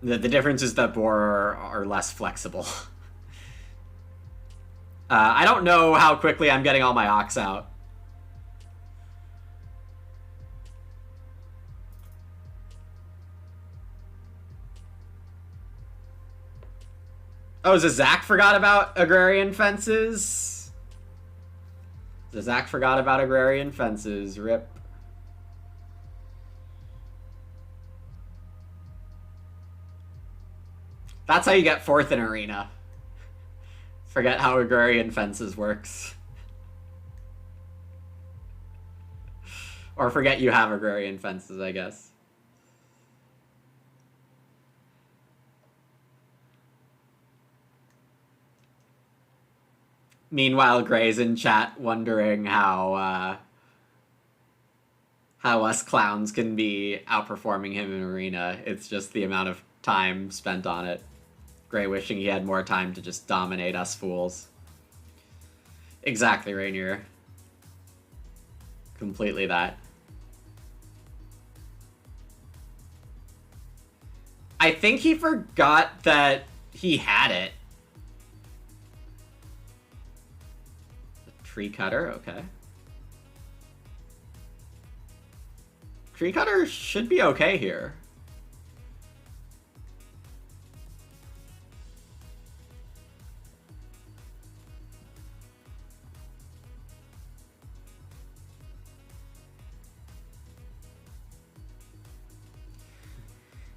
the difference is that boar are less flexible. I don't know how quickly I'm getting all my ox out. Oh, Zach forgot about agrarian fences? Zach forgot about agrarian fences. Rip. That's how you get 4th in arena. Forget how agrarian fences works. Or forget you have agrarian fences, I guess. Meanwhile, Gray's in chat wondering how us clowns can be outperforming him in arena. It's just the amount of time spent on it. Gray wishing he had more time to just dominate us fools. Exactly, Rainier. Completely that. I think he forgot that he had it. Tree cutter, okay. Tree cutter should be okay here.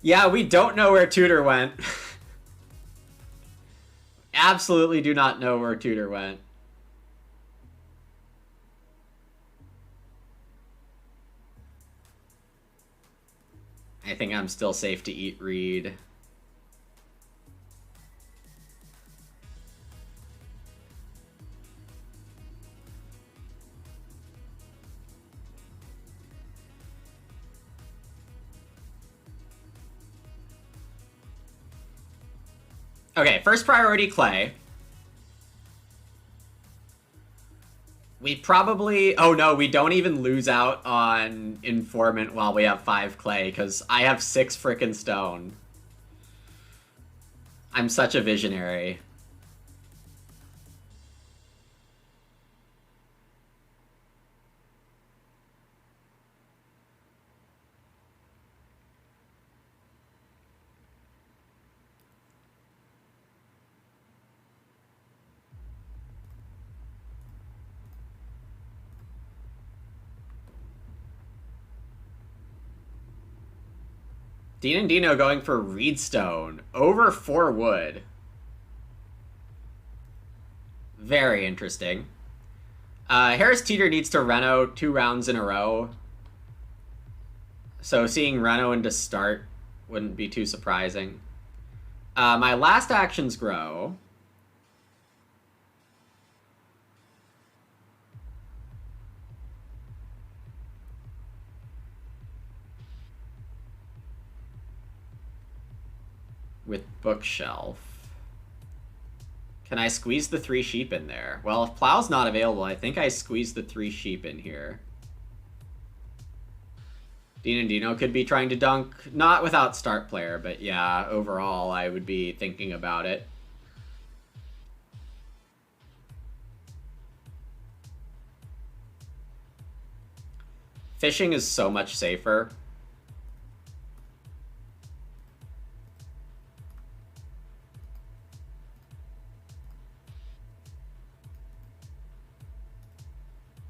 Yeah, we don't know where Tutor went. Absolutely do not know where Tutor went. I think I'm still safe to eat Reed. Okay, first priority clay. We probably... Oh no, we don't even lose out on Informant while we have 5 clay, because I have 6 frickin' stone. I'm such a visionary. Dean and Dino going for Reedstone over 4 wood. Very interesting. Harris Teeter needs to Reno 2 rounds in a row. So seeing Reno into start wouldn't be too surprising. My last actions grow. With Bookshelf. Can I squeeze the 3 sheep in there? Well, if Plow's not available, I think I squeeze the 3 sheep in here. Dean and Dino could be trying to dunk, not without start player, but yeah, overall I would be thinking about it. Fishing is so much safer.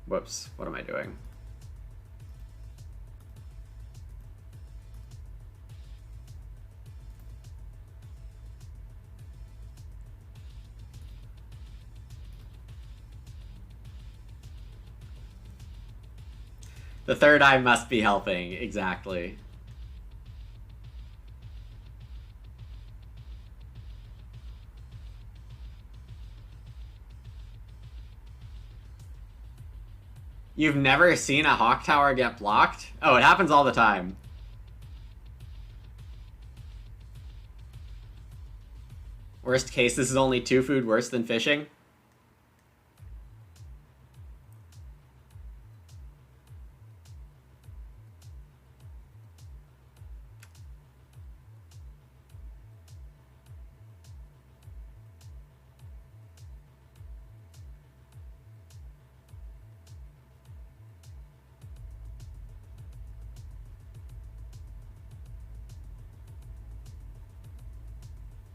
Whoops, what am I doing? The third eye must be helping, exactly. You've never seen a Hawk Tower get blocked? Oh, it happens all the time. Worst case, this is only 2 food worse than fishing?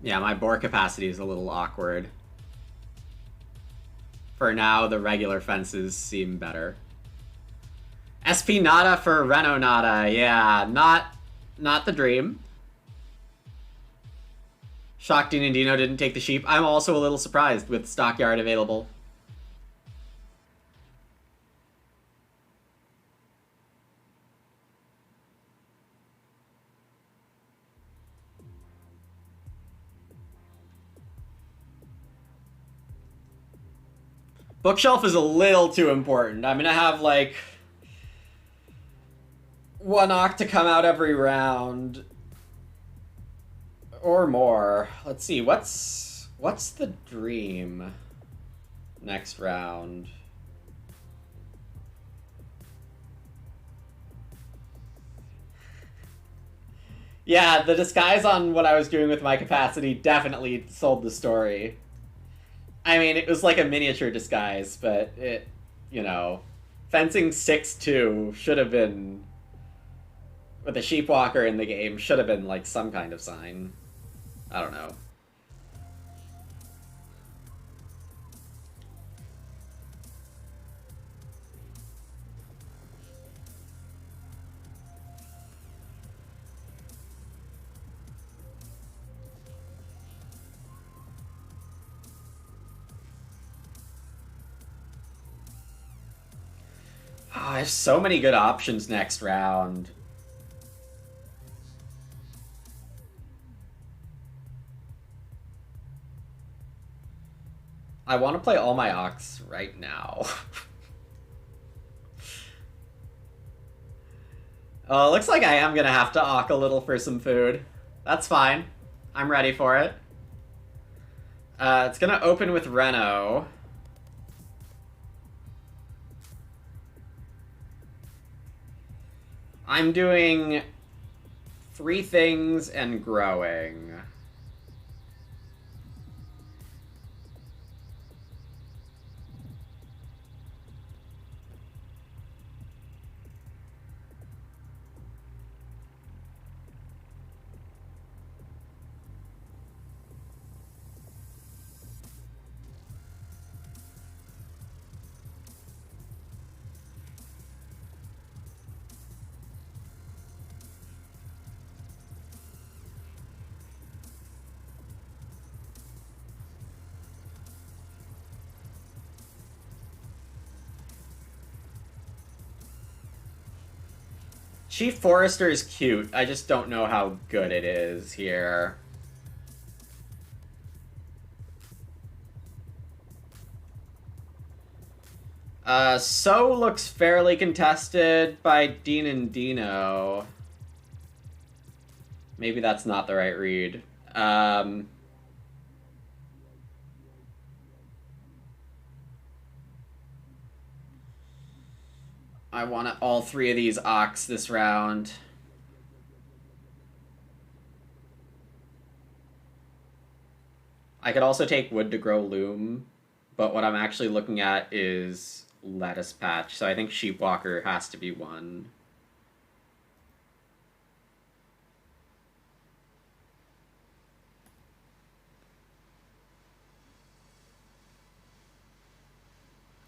Yeah, my boar capacity is a little awkward. For now, the regular fences seem better. SP Nada for Reno Nada. Yeah, not the dream. Shocked Dean and Dino didn't take the sheep. I'm also a little surprised with Stockyard available. Bookshelf is a little too important. I'm gonna have, like, one Oct to come out every round. Or more. Let's see, what's the dream next round? Yeah, the disguise on what I was doing with my capacity definitely sold the story. I mean, it was like a miniature disguise, but it, you know, fencing 6-2 should have been, with a sheepwalker in the game, should have been like some kind of sign. I don't know. Oh, I have so many good options next round. I want to play all my Ox right now. Looks like I am gonna have to Ock a little for some food. That's fine. I'm ready for it. It's gonna open with Reno. I'm doing 3 things and growing. Chief Forester is cute. I just don't know how good it is here. So looks fairly contested by Dean and Dino. Maybe that's not the right read. I want all 3 of these Ox this round. I could also take wood to grow loom, but what I'm actually looking at is lettuce patch, so I think Sheepwalker has to be one.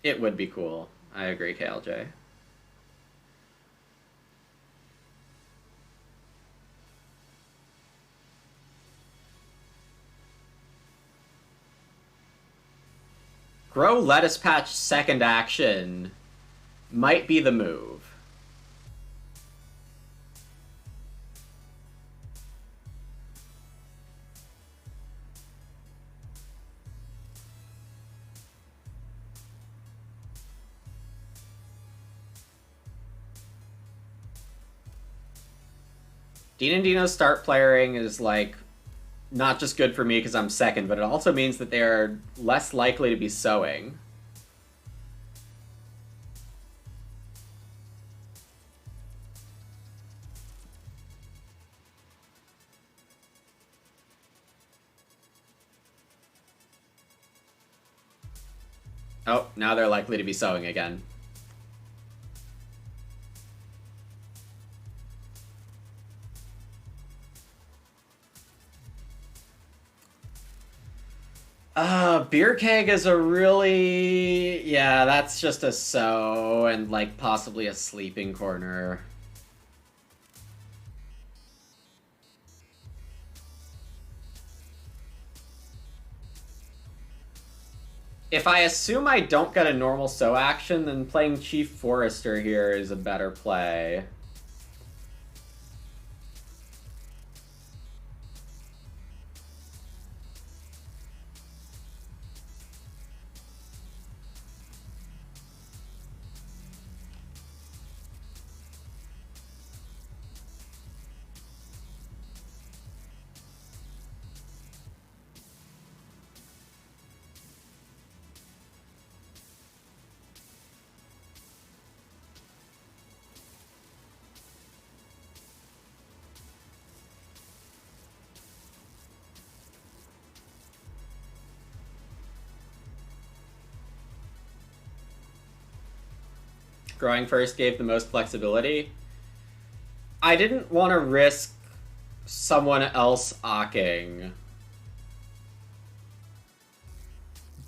It would be cool. I agree, KLJ. Grow lettuce patch second action might be the move. Dean and Dino's start playering is, like, not just good for me because I'm second, but it also means that they're less likely to be sowing. Oh, now they're likely to be sowing again. Beer keg is a really... Yeah, that's just a so, and, like, possibly a sleeping corner. If I assume I don't get a normal so action, then playing Chief Forester here is a better play. Growing first gave the most flexibility. I didn't want to risk someone else ocking.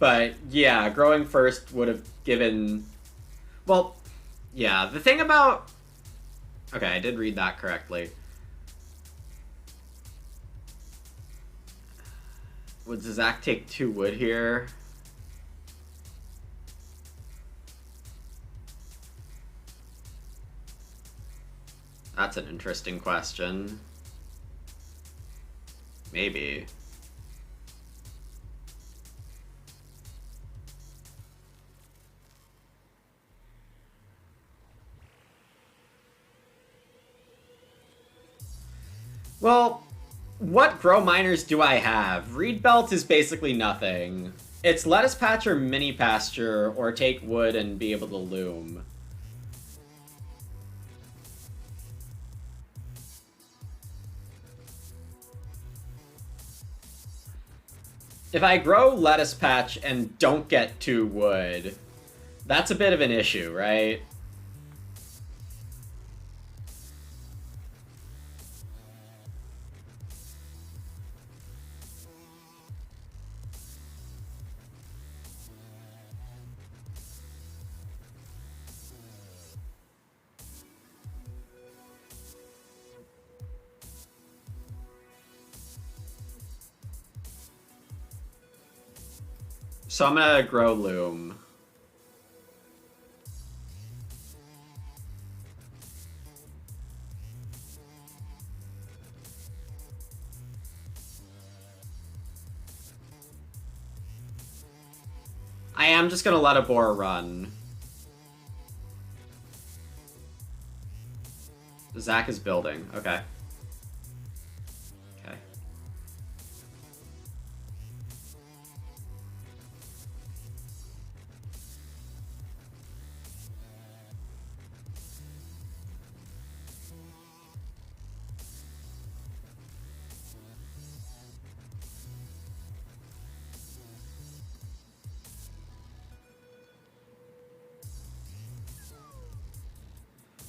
But yeah, growing first would have given... Well, yeah, the thing about... Okay, I did read that correctly. Would Zach take 2 wood here? That's an interesting question. Maybe. Well, what grow miners do I have? Reed belt is basically nothing. It's lettuce patch or mini pasture, or take wood and be able to loom. If I grow lettuce patch and don't get 2 wood, that's a bit of an issue, right? So I'm gonna grow loom. I am just gonna let a boar run. Zach is building. Okay. Okay.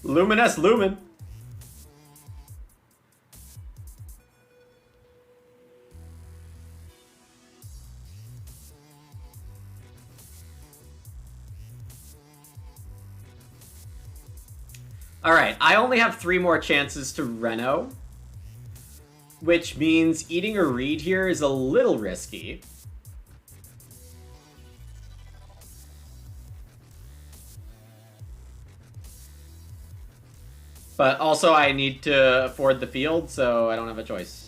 Luminous Lumen. Alright, I only have 3 more chances to Reno, which means eating a reed here is a little risky. But also I need to afford the field, so I don't have a choice.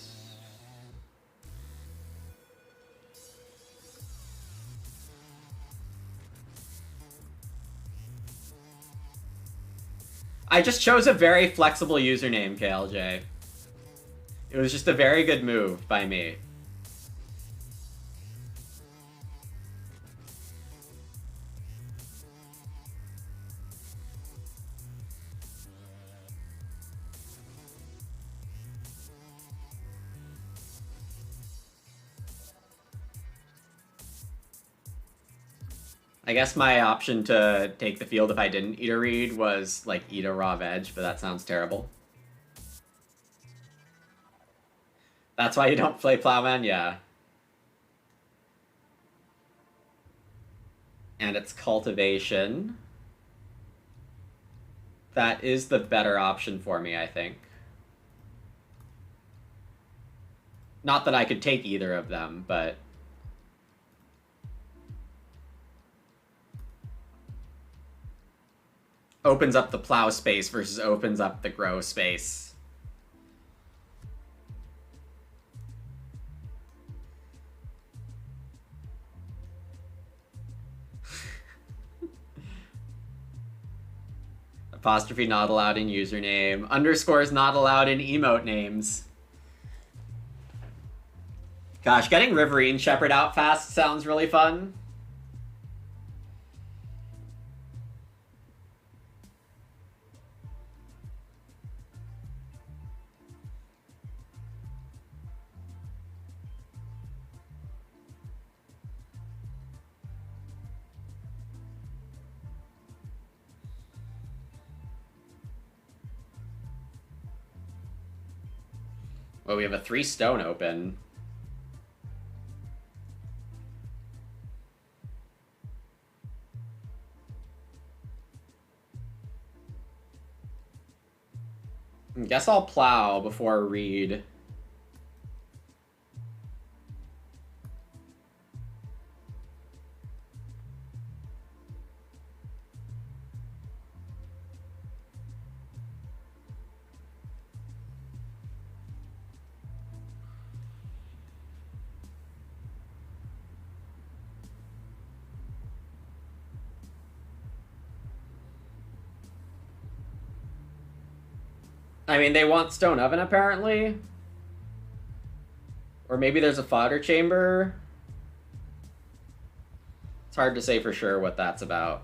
I just chose a very flexible username, KLJ. It was just a very good move by me. I guess my option to take the field if I didn't eat a reed was, like, eat a raw veg, but that sounds terrible. That's why you don't play Plowman? Yeah. and it's cultivation. That is the better option for me, I think. Not that I could take either of them, but... opens up the plow space versus opens up the grow space. Apostrophe not allowed in username. Underscores not allowed in emote names. Gosh, getting Riverine Shepherd out fast sounds really fun. Well, we have a 3 stone open. Guess I'll plow before read. I mean, they want stone oven, apparently. Or maybe there's a fodder chamber. It's hard to say for sure what that's about.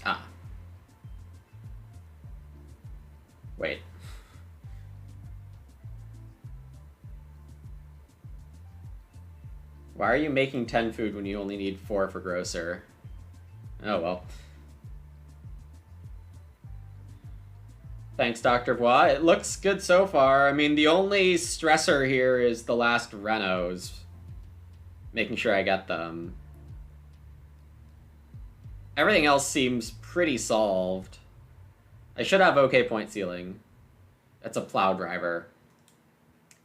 Ah. Wait. Why are you making 10 food when you only need 4 for grocer? Oh well. Thanks, Dr. Bois. It looks good so far. I mean, the only stressor here is the last renos. Making sure I get them. Everything else seems pretty solved. I should have okay point ceiling. That's a plow driver.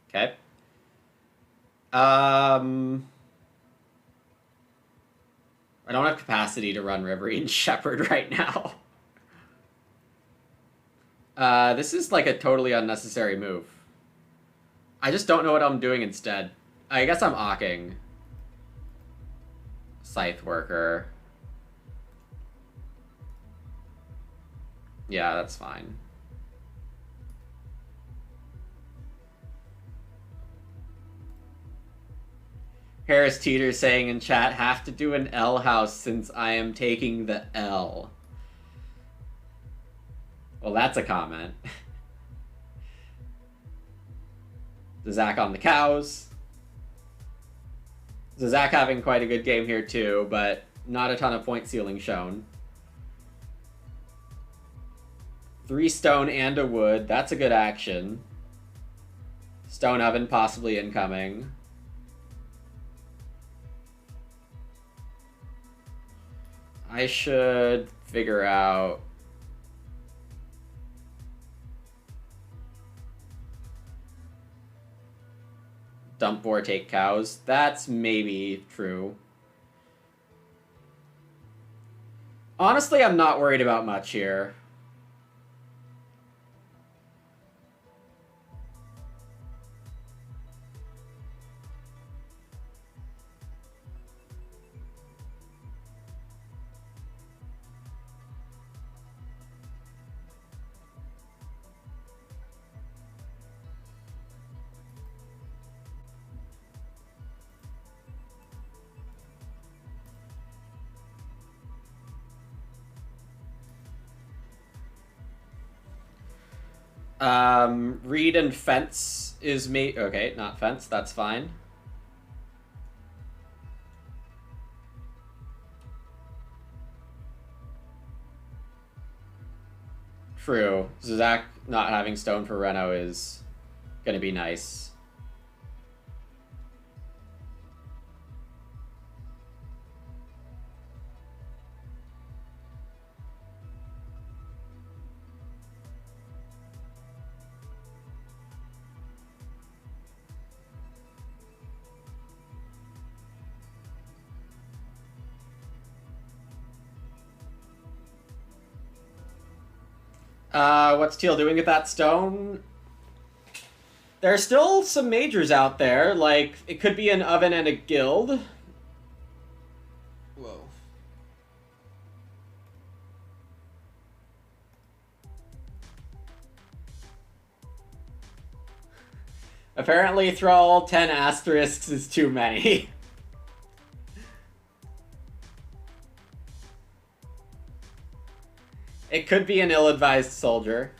Okay. I don't have capacity to run Riverine Shepherd right now. This is like a totally unnecessary move. I just don't know what I'm doing instead. I guess I'm awking. Scythe Worker. Yeah, that's fine. Harris Teeter saying in chat, have to do an L house since I am taking the L. Well, that's a comment. Zach on the cows. Zach having quite a good game here too, but not a ton of point ceiling shown. 3 stone and a wood. That's a good action. Stone oven possibly incoming. I should figure out... dump boar, take cows. That's maybe true. Honestly, I'm not worried about much here. Reed and fence is me. Okay, not fence. That's fine. True. Zach not having stone for Reno is gonna be nice. What's Teal doing with that stone? There are still some majors out there, like, it could be an oven and a guild. Whoa. Apparently, Thrall 10 asterisks is too many. It could be an ill-advised soldier.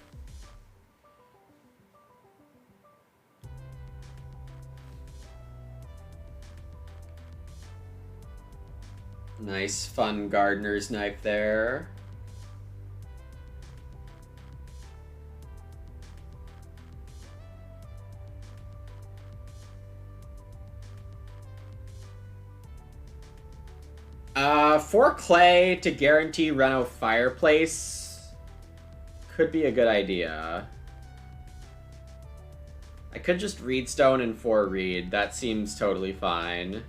Nice, fun gardener's knife there. For clay to guarantee Reno fireplace could be a good idea. I could just reed stone and 4 reed. That seems totally fine.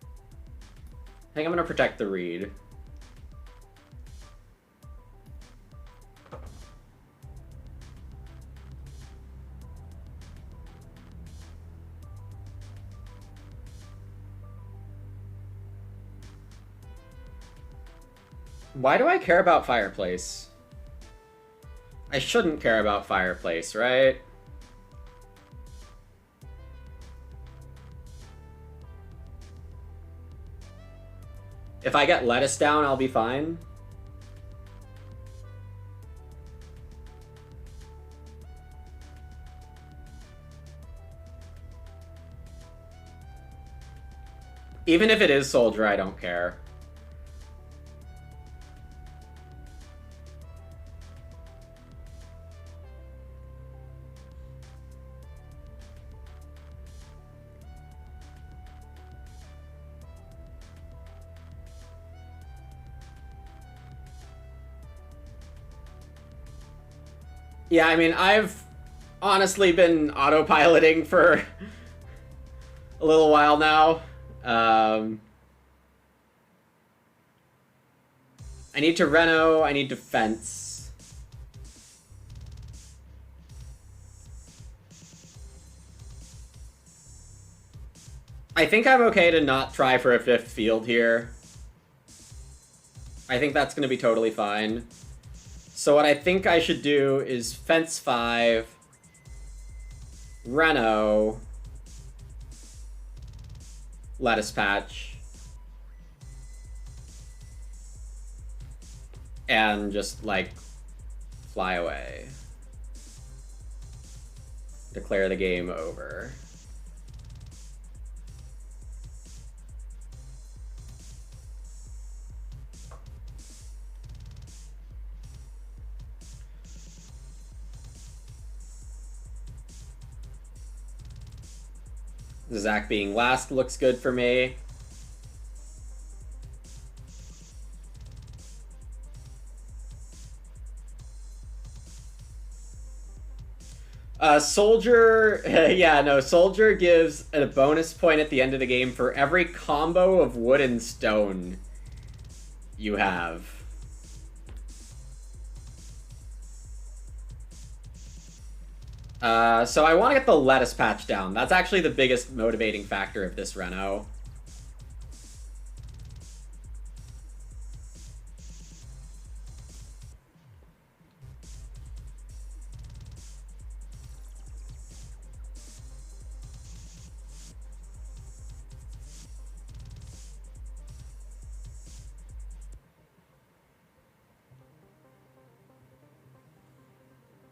I think I'm gonna protect the reed. Why do I care about fireplace? I shouldn't care about fireplace, right? If I get lettuce down, I'll be fine. Even if it is soldier, I don't care. Yeah, I mean, I've honestly been autopiloting for a little while now. I need to reno, I need defense. I think I'm okay to not try for a 5th field here. I think that's going to be totally fine. So what I think I should do is fence 5, reno, lettuce patch, and just, like, fly away. Declare the game over. Zach being last looks good for me. Soldier, yeah, no, Soldier gives a bonus point at the end of the game for every combo of wood and stone you have. So I want to get the lettuce patch down. That's actually the biggest motivating factor of this reno.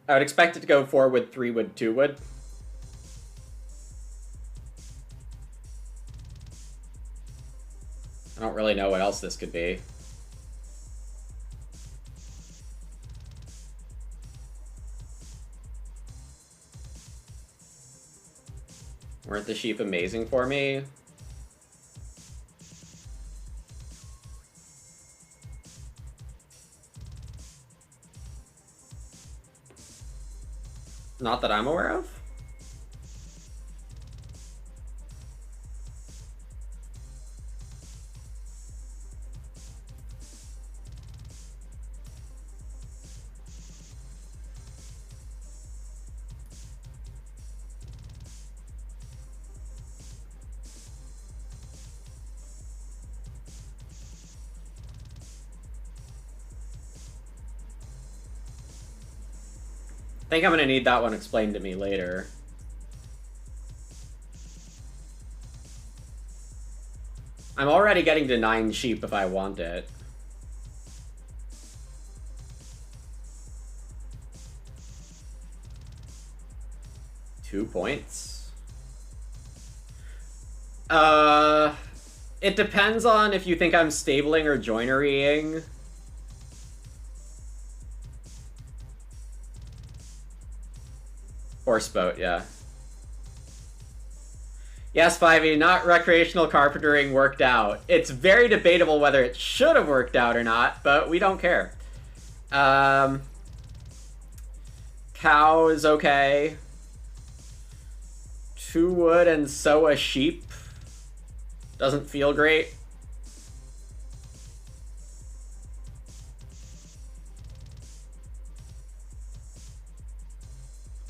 I would expect it to go 4 wood, 3 wood, 2 wood. I don't really know what else this could be. Weren't the sheep amazing for me? Not that I'm aware of. I think I'm gonna need that one explained to me later. I'm already getting to 9 sheep if I want it. Two points? It depends on if you think I'm stabling or joinerying. Horse boat, yeah. Yes, 5e, not recreational carpentering worked out. It's very debatable whether it should have worked out or not, but we don't care. Cow is okay. 2 wood and sow a sheep. Doesn't feel great.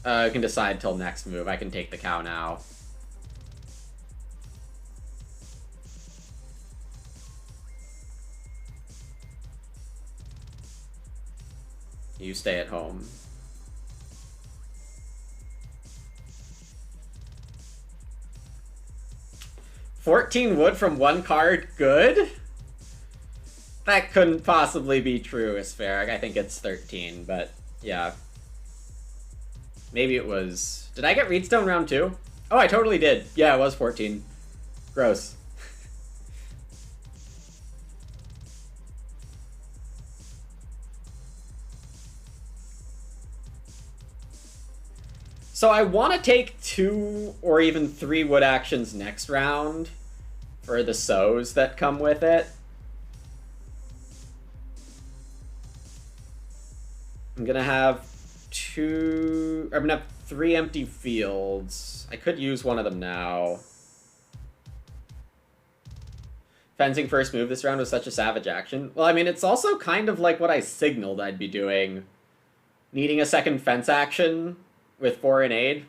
I can decide till next move. I can take the cow now. You stay at home. $14 wood from 1 card, good? That couldn't possibly be true, Aspheric. I think it's 13, but yeah. Maybe it was... Did I get Reedstone round 2? Oh, I totally did. Yeah, it was 14. Gross. So I want to take 2 or even 3 wood actions next round for the sows that come with it. I'm gonna have 3 empty fields. I could use one of them now. Fencing first move this round was such a savage action. Well, I mean, it's also kind of like what I signaled I'd be doing. Needing a second fence action with foreign aid.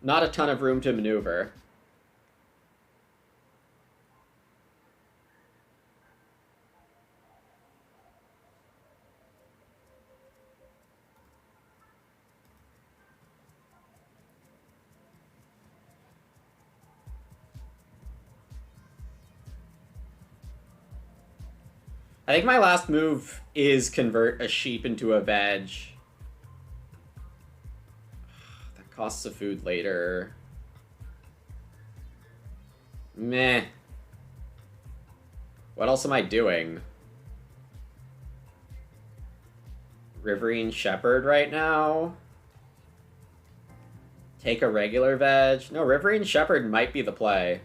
Not a ton of room to maneuver. I think my last move is convert a sheep into a veg. That costs a food later. Meh. What else am I doing? Riverine Shepherd right now? Take a regular veg? No, Riverine Shepherd might be the play.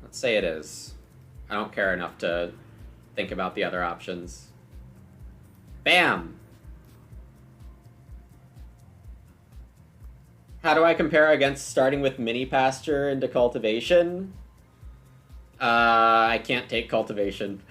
Let's say it is. I don't care enough to think about the other options. Bam! How do I compare against starting with mini pasture into cultivation? I can't take cultivation.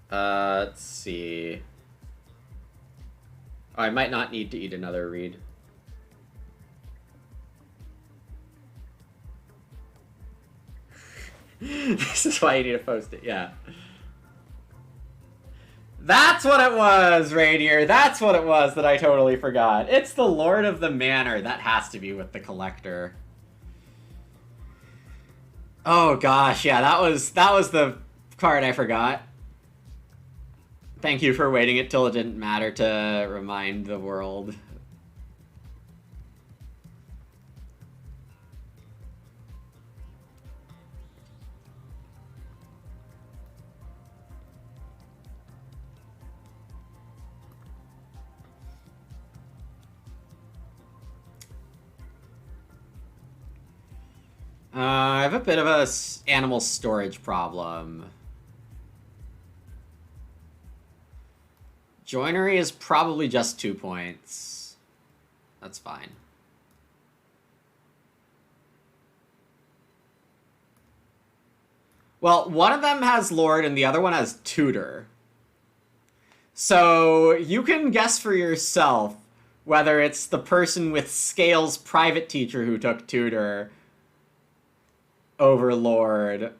Let's see. Oh, I might not need to eat another reed. This is why you need to post it, yeah. That's what it was, Rainier. That's what it was that I totally forgot. It's the Lord of the Manor. That has to be with the Collector. Oh gosh, yeah, that was the card I forgot. Thank you for waiting it till it didn't matter to remind the world. I have a bit of a animal storage problem. Joinery is probably just 2 points. That's fine. Well, one of them has Lord and the other one has Tutor. So you can guess for yourself whether it's the person with Scales' private teacher who took Tutor over Lord,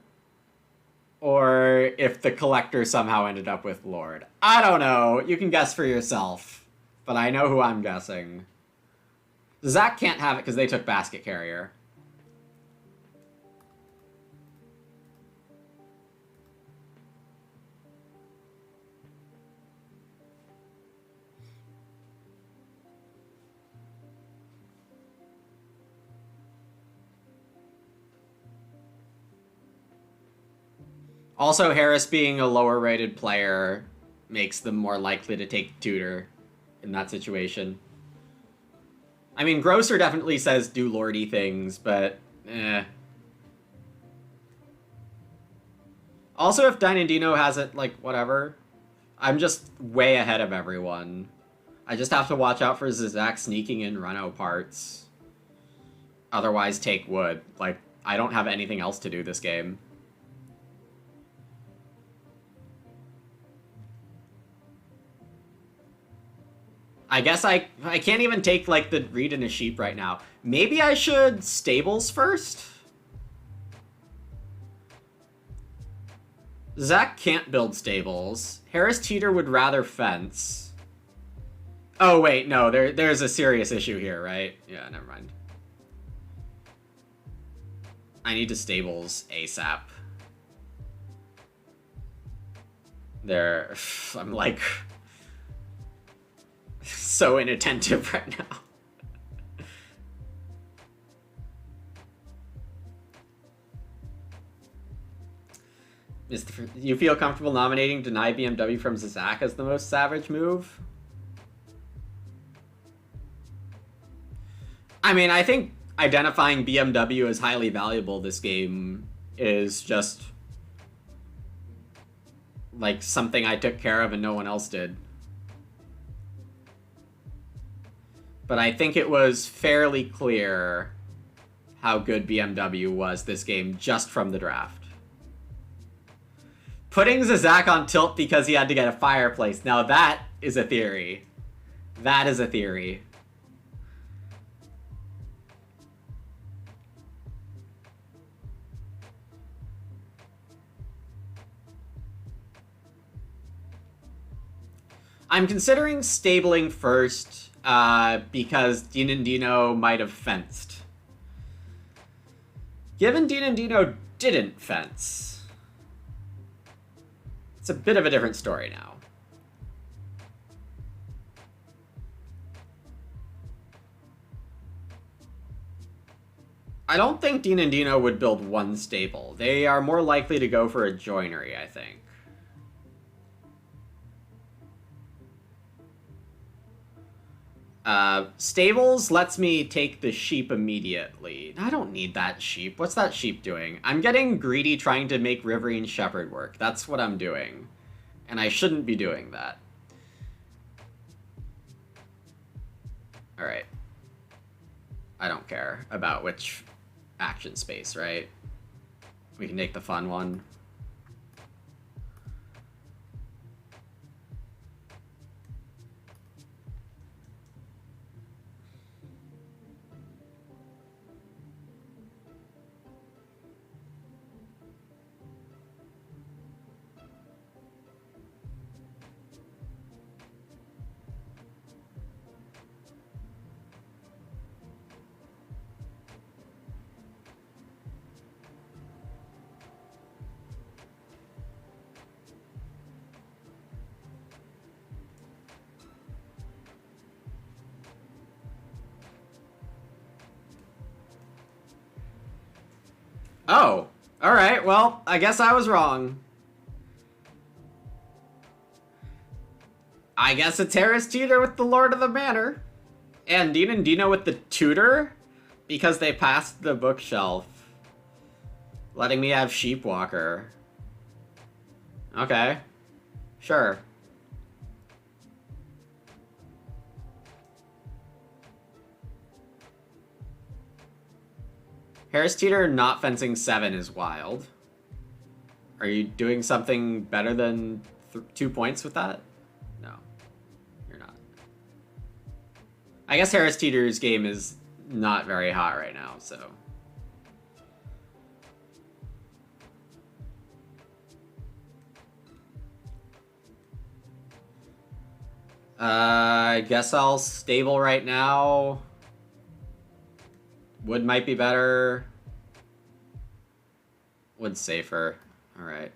or if the Collector somehow ended up with Lord. I don't know. You can guess for yourself. But I know who I'm guessing. Zach can't have it because they took Basket Carrier. Also, Harris being a lower rated player makes them more likely to take Tutor in that situation. I mean, Grosser definitely says do lordy things, but eh. Also, if Dynandino has it, like, whatever, I'm just way ahead of everyone. I just have to watch out for Zizak sneaking in Reno parts. Otherwise, take wood. Like, I don't have anything else to do this game. I guess I can't even take, like, the read in a sheep right now. Maybe I should stables first? Zach can't build stables. Harris Teeter would rather fence. Oh, wait, no, there's a serious issue here, right? Yeah, never mind. I need to stables ASAP. I'm like so inattentive right now. You feel comfortable nominating Deny BMW from Zizak as the most savage move? I mean, I think identifying BMW as highly valuable this game is just like something I took care of and no one else did. But I think it was fairly clear how good BMW was this game just from the draft. Putting Zizak on tilt because he had to get a fireplace. Now that is a theory. That is a theory. I'm considering stabling first because Dino might have fenced. Given Dino didn't fence, it's a bit of a different story now. I don't think Dino would build one stable. They are more likely to go for a joinery, I think. Stables lets me take the sheep immediately. I don't need that sheep. What's that sheep doing? I'm getting greedy trying to make Riverine Shepherd work. That's what I'm doing. And I shouldn't be doing that. Alright. I don't care about which action space, right? We can take the fun one. Oh, alright, well, I guess I was wrong. I guess it's Harris Teeter with the Lord of the Manor. And Dean and Dino with the tutor, because they passed the bookshelf. Letting me have Sheepwalker. Okay. Sure. Harris Teeter not fencing 7 is wild. Are you doing something better than 2 points with that? No. You're not. I guess Harris Teeter's game is not very hot right now, so... I guess I'll stable right now. Wood might be better. Wood's safer. Alright.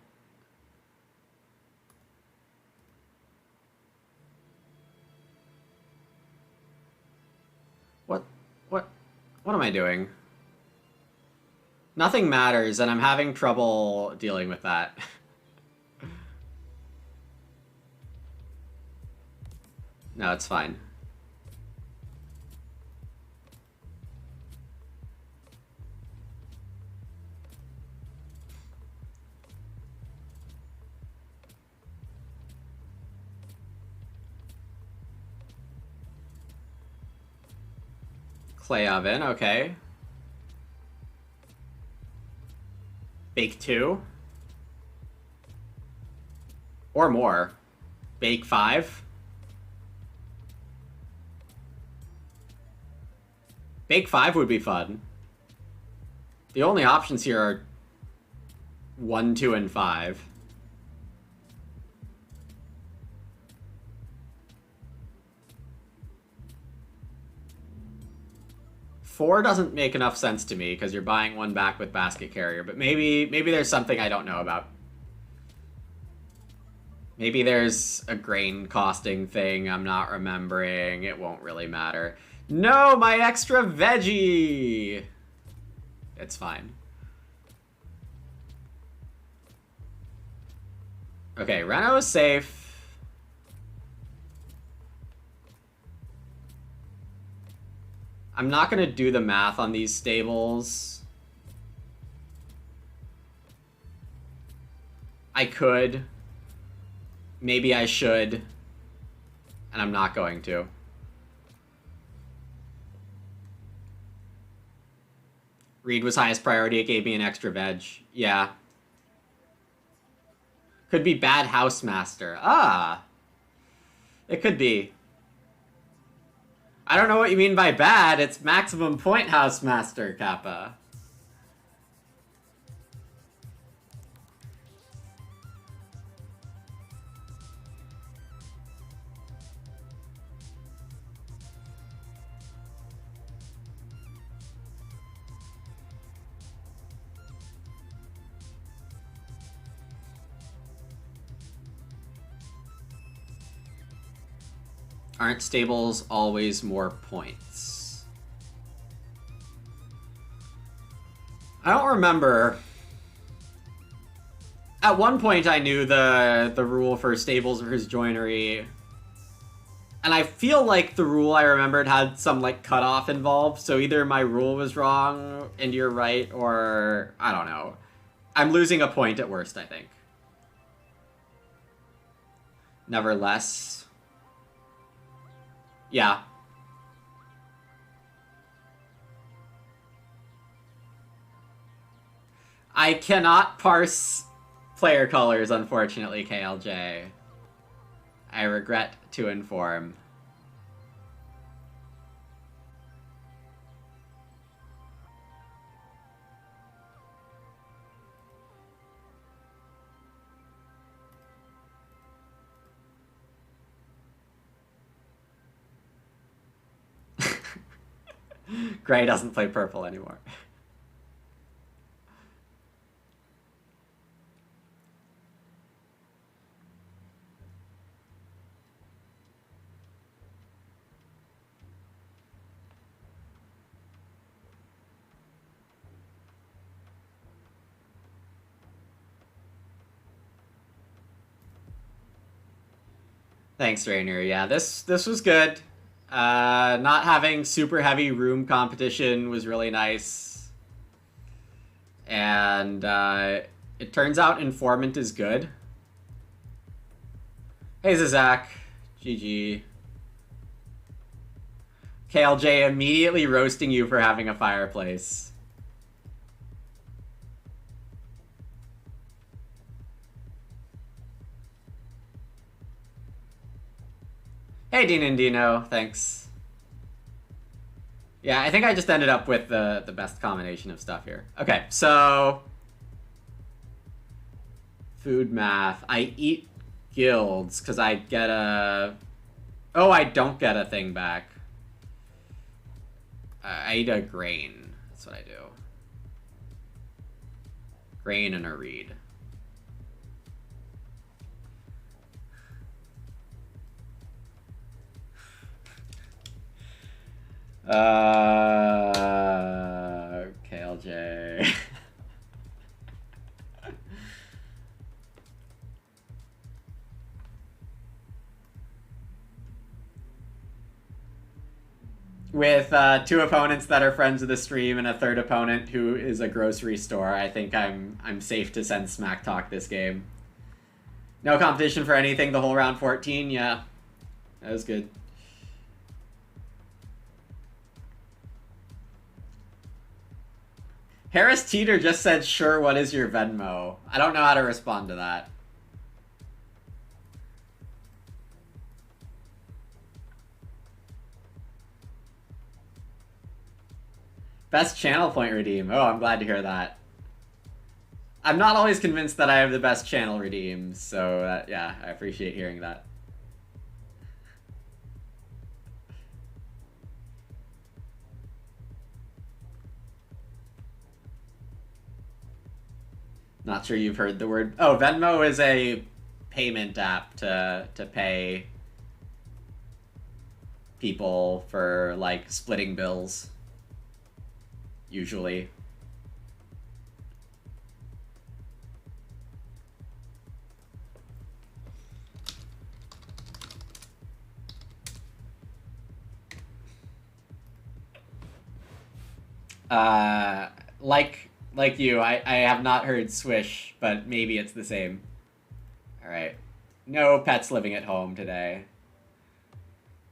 What am I doing? Nothing matters, and I'm having trouble dealing with that. No, it's fine. Clay oven, okay. Bake 2. Or more. Bake 5. Bake 5 would be fun. The only options here are 1, 2, and 5. Four doesn't make enough sense to me because you're buying one back with basket carrier, but maybe there's something I don't know about. Maybe there's a grain costing thing I'm not remembering. It won't really matter. No, my extra veggie! It's fine. Okay, Reno is safe. I'm not gonna do the math on these stables. I could. Maybe I should. And I'm not going to. Reed was highest priority, it gave me an extra veg. Yeah. Could be bad Housemaster. Ah! It could be. I don't know what you mean by bad. It's maximum point Housemaster, Kappa. Aren't stables always more points? I don't remember. At one point I knew the rule for stables versus joinery. And I feel like the rule I remembered had some like cutoff involved, so either my rule was wrong and you're right, or I don't know. I'm losing a point at worst, I think. Nevertheless. Yeah. I cannot parse player colors, unfortunately, KLJ. I regret to inform. Gray doesn't play purple anymore. Thanks, Rainier. Yeah, this was good. Not having super heavy room competition was really nice. And it turns out Informant is good. Hey, Zach. GG. KLJ immediately roasting you for having a fireplace. Hey, Dean and Dino, thanks. Yeah, I think I just ended up with the best combination of stuff here. Okay, so... Food math. I eat guilds, because I get a... Oh, I don't get a thing back. I eat a grain. That's what I do. Grain and a reed. KLJ. With 2 opponents that are friends of the stream and a 3rd opponent who is a grocery store, I think I'm safe to send Smack Talk this game. No competition for anything the whole round 14, yeah. That was good. Harris Teeter just said, sure, what is your Venmo? I don't know how to respond to that. Best channel point redeem. Oh, I'm glad to hear that. I'm not always convinced that I have the best channel redeems, so yeah, I appreciate hearing that. Not sure you've heard the word. Oh, Venmo is a payment app to pay people for, like, splitting bills. Usually. Like you, I have not heard Swish, but maybe it's the same. Alright. No pets living at home today.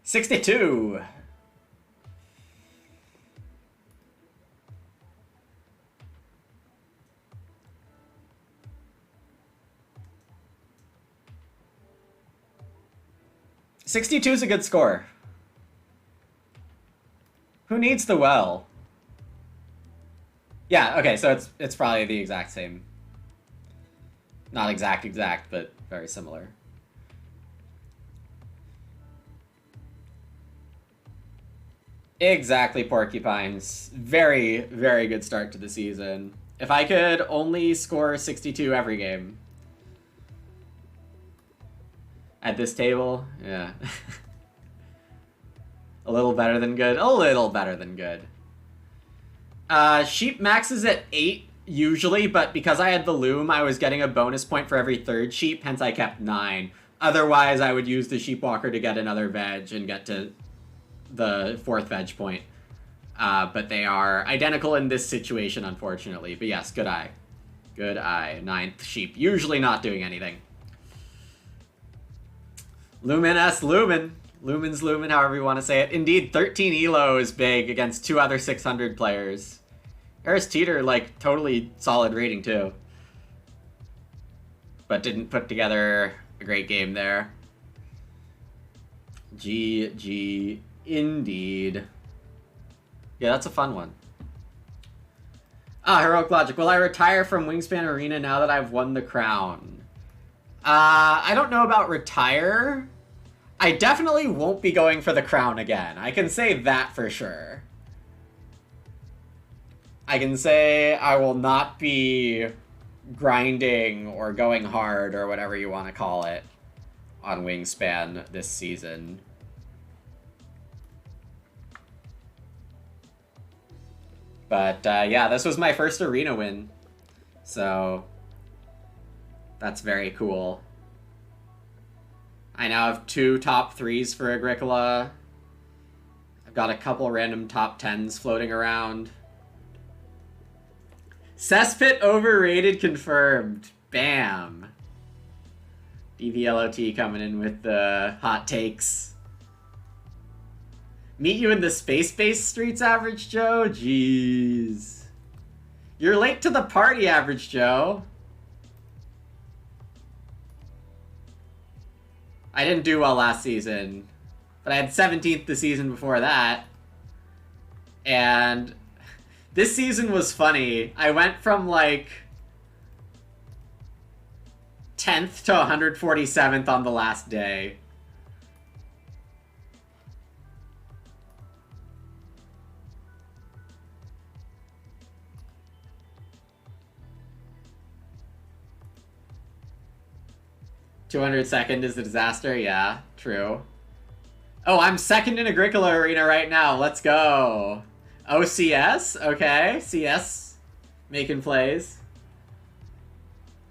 62! $62 is a good score. Who needs the well? Yeah, okay, so it's probably the exact same. Not exact, but very similar. Exactly, Porcupines. Very, very good start to the season. If I could only score 62 every game. At this table, yeah. A little better than good. A little better than good. Sheep maxes at 8 usually, but because I had the loom, I was getting a bonus point for every 3rd sheep, hence I kept 9. Otherwise, I would use the sheepwalker to get another veg and get to the 4th veg point. But they are identical in this situation, unfortunately. But yes, good eye. Good eye. 9th sheep. Usually not doing anything. Lumen S Lumen. Lumen's Lumen, however you want to say it. Indeed, 13 elo is big against 2 other 600 players. Harris Teeter, like, totally solid rating, too. But didn't put together a great game there. GG, indeed. Yeah, that's a fun one. Heroic Logic. Will I retire from Wingspan Arena now that I've won the crown? I don't know about retire. I definitely won't be going for the crown again. I can say that for sure. I can say I will not be grinding or going hard or whatever you want to call it on Wingspan this season. But yeah, this was my first arena win. So that's very cool. I now have 2 top 3s for Agricola. I've got a couple random top 10s floating around. Cesspit overrated confirmed. Bam. DVLOT coming in with the hot takes. Meet you in the space-based streets, Average Joe? Jeez. You're late to the party, Average Joe. I didn't do well last season, but I had 17th the season before that. And this season was funny. I went from like 10th to 147th on the last day. $202nd is a disaster? Yeah, true. Oh, I'm second in Agricola Arena right now. Let's go. Oh, CS? Okay, CS. Making plays.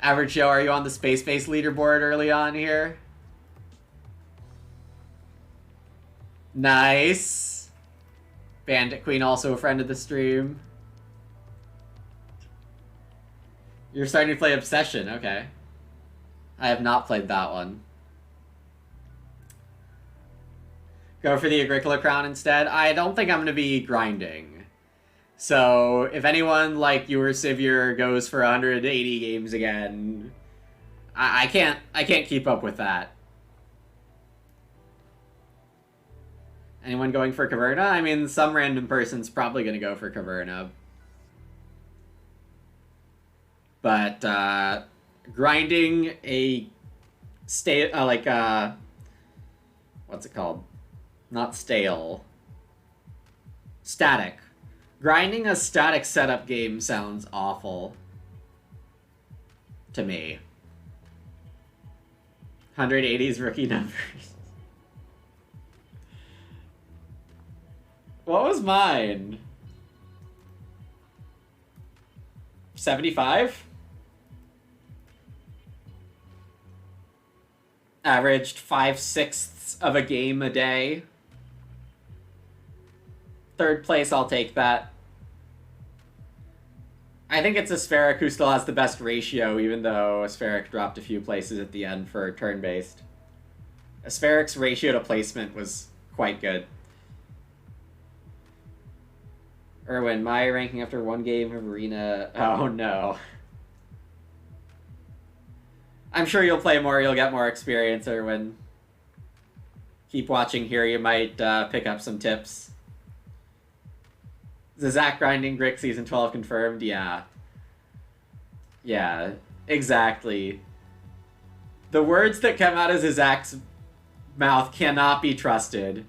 Average Joe, are you on the space-based leaderboard early on here? Nice. Bandit Queen, also a friend of the stream. You're starting to play Obsession, okay. I have not played that one. Go for the Agricola Crown instead? I don't think I'm going to be grinding. So, if anyone like you or Sivir goes for 180 games again, I can't keep up with that. Anyone going for Caverna? I mean, some random person's probably going to go for Caverna. But, grinding a what's it called? Not stale. Static. Grinding a static setup game sounds awful. To me. 180's rookie numbers. What was mine? 75? Averaged 5/6 of a game a day. 3rd place, I'll take that. I think it's Aspheric who still has the best ratio, even though Aspheric dropped a few places at the end for turn-based. Aspheric's ratio to placement was quite good. Erwin, my ranking after 1 game of Arena... Oh, no. I'm sure you'll play more, you'll get more experience, Erwin. Keep watching here, you might pick up some tips. Zach grinding Brick Season 12 confirmed? Yeah. Yeah, exactly. The words that come out of Zach's mouth cannot be trusted.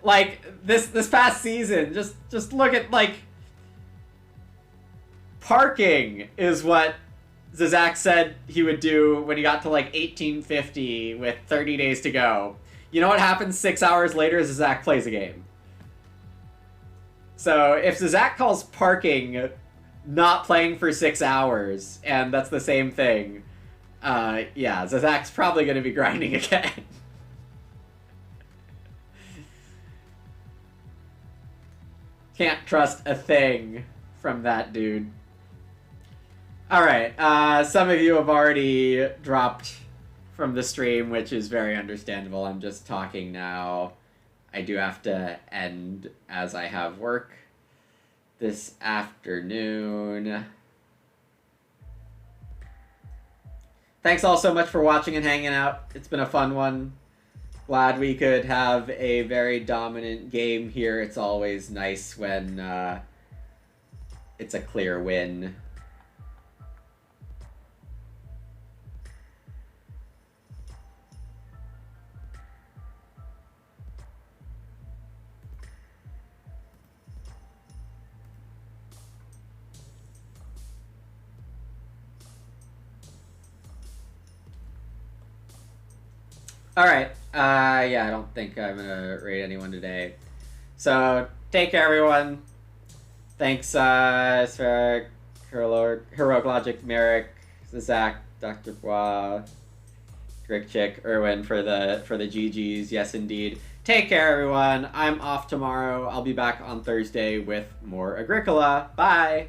Like, this past season, just look at, like... Parking is what Zach said he would do when he got to, like, 1850 with 30 days to go. You know what happens 6 hours later? Zach plays a game. So, if Zach calls parking not playing for 6 hours, and that's the same thing, yeah, Zach's probably going to be grinding again. Can't trust a thing from that dude. Alright, some of you have already dropped from the stream, which is very understandable. I'm just talking now. I do have to end as I have work this afternoon. Thanks all so much for watching and hanging out. It's been a fun one. Glad we could have a very dominant game here. It's always nice when it's a clear win. Alright, yeah, I don't think I'm gonna raid anyone today. So, take care, everyone. Thanks, Spheric, Heroic Logic, Merrick, Zach, Dr. Bois, Rick Chick, Erwin for the GGs. Yes, indeed. Take care, everyone. I'm off tomorrow. I'll be back on Thursday with more Agricola. Bye.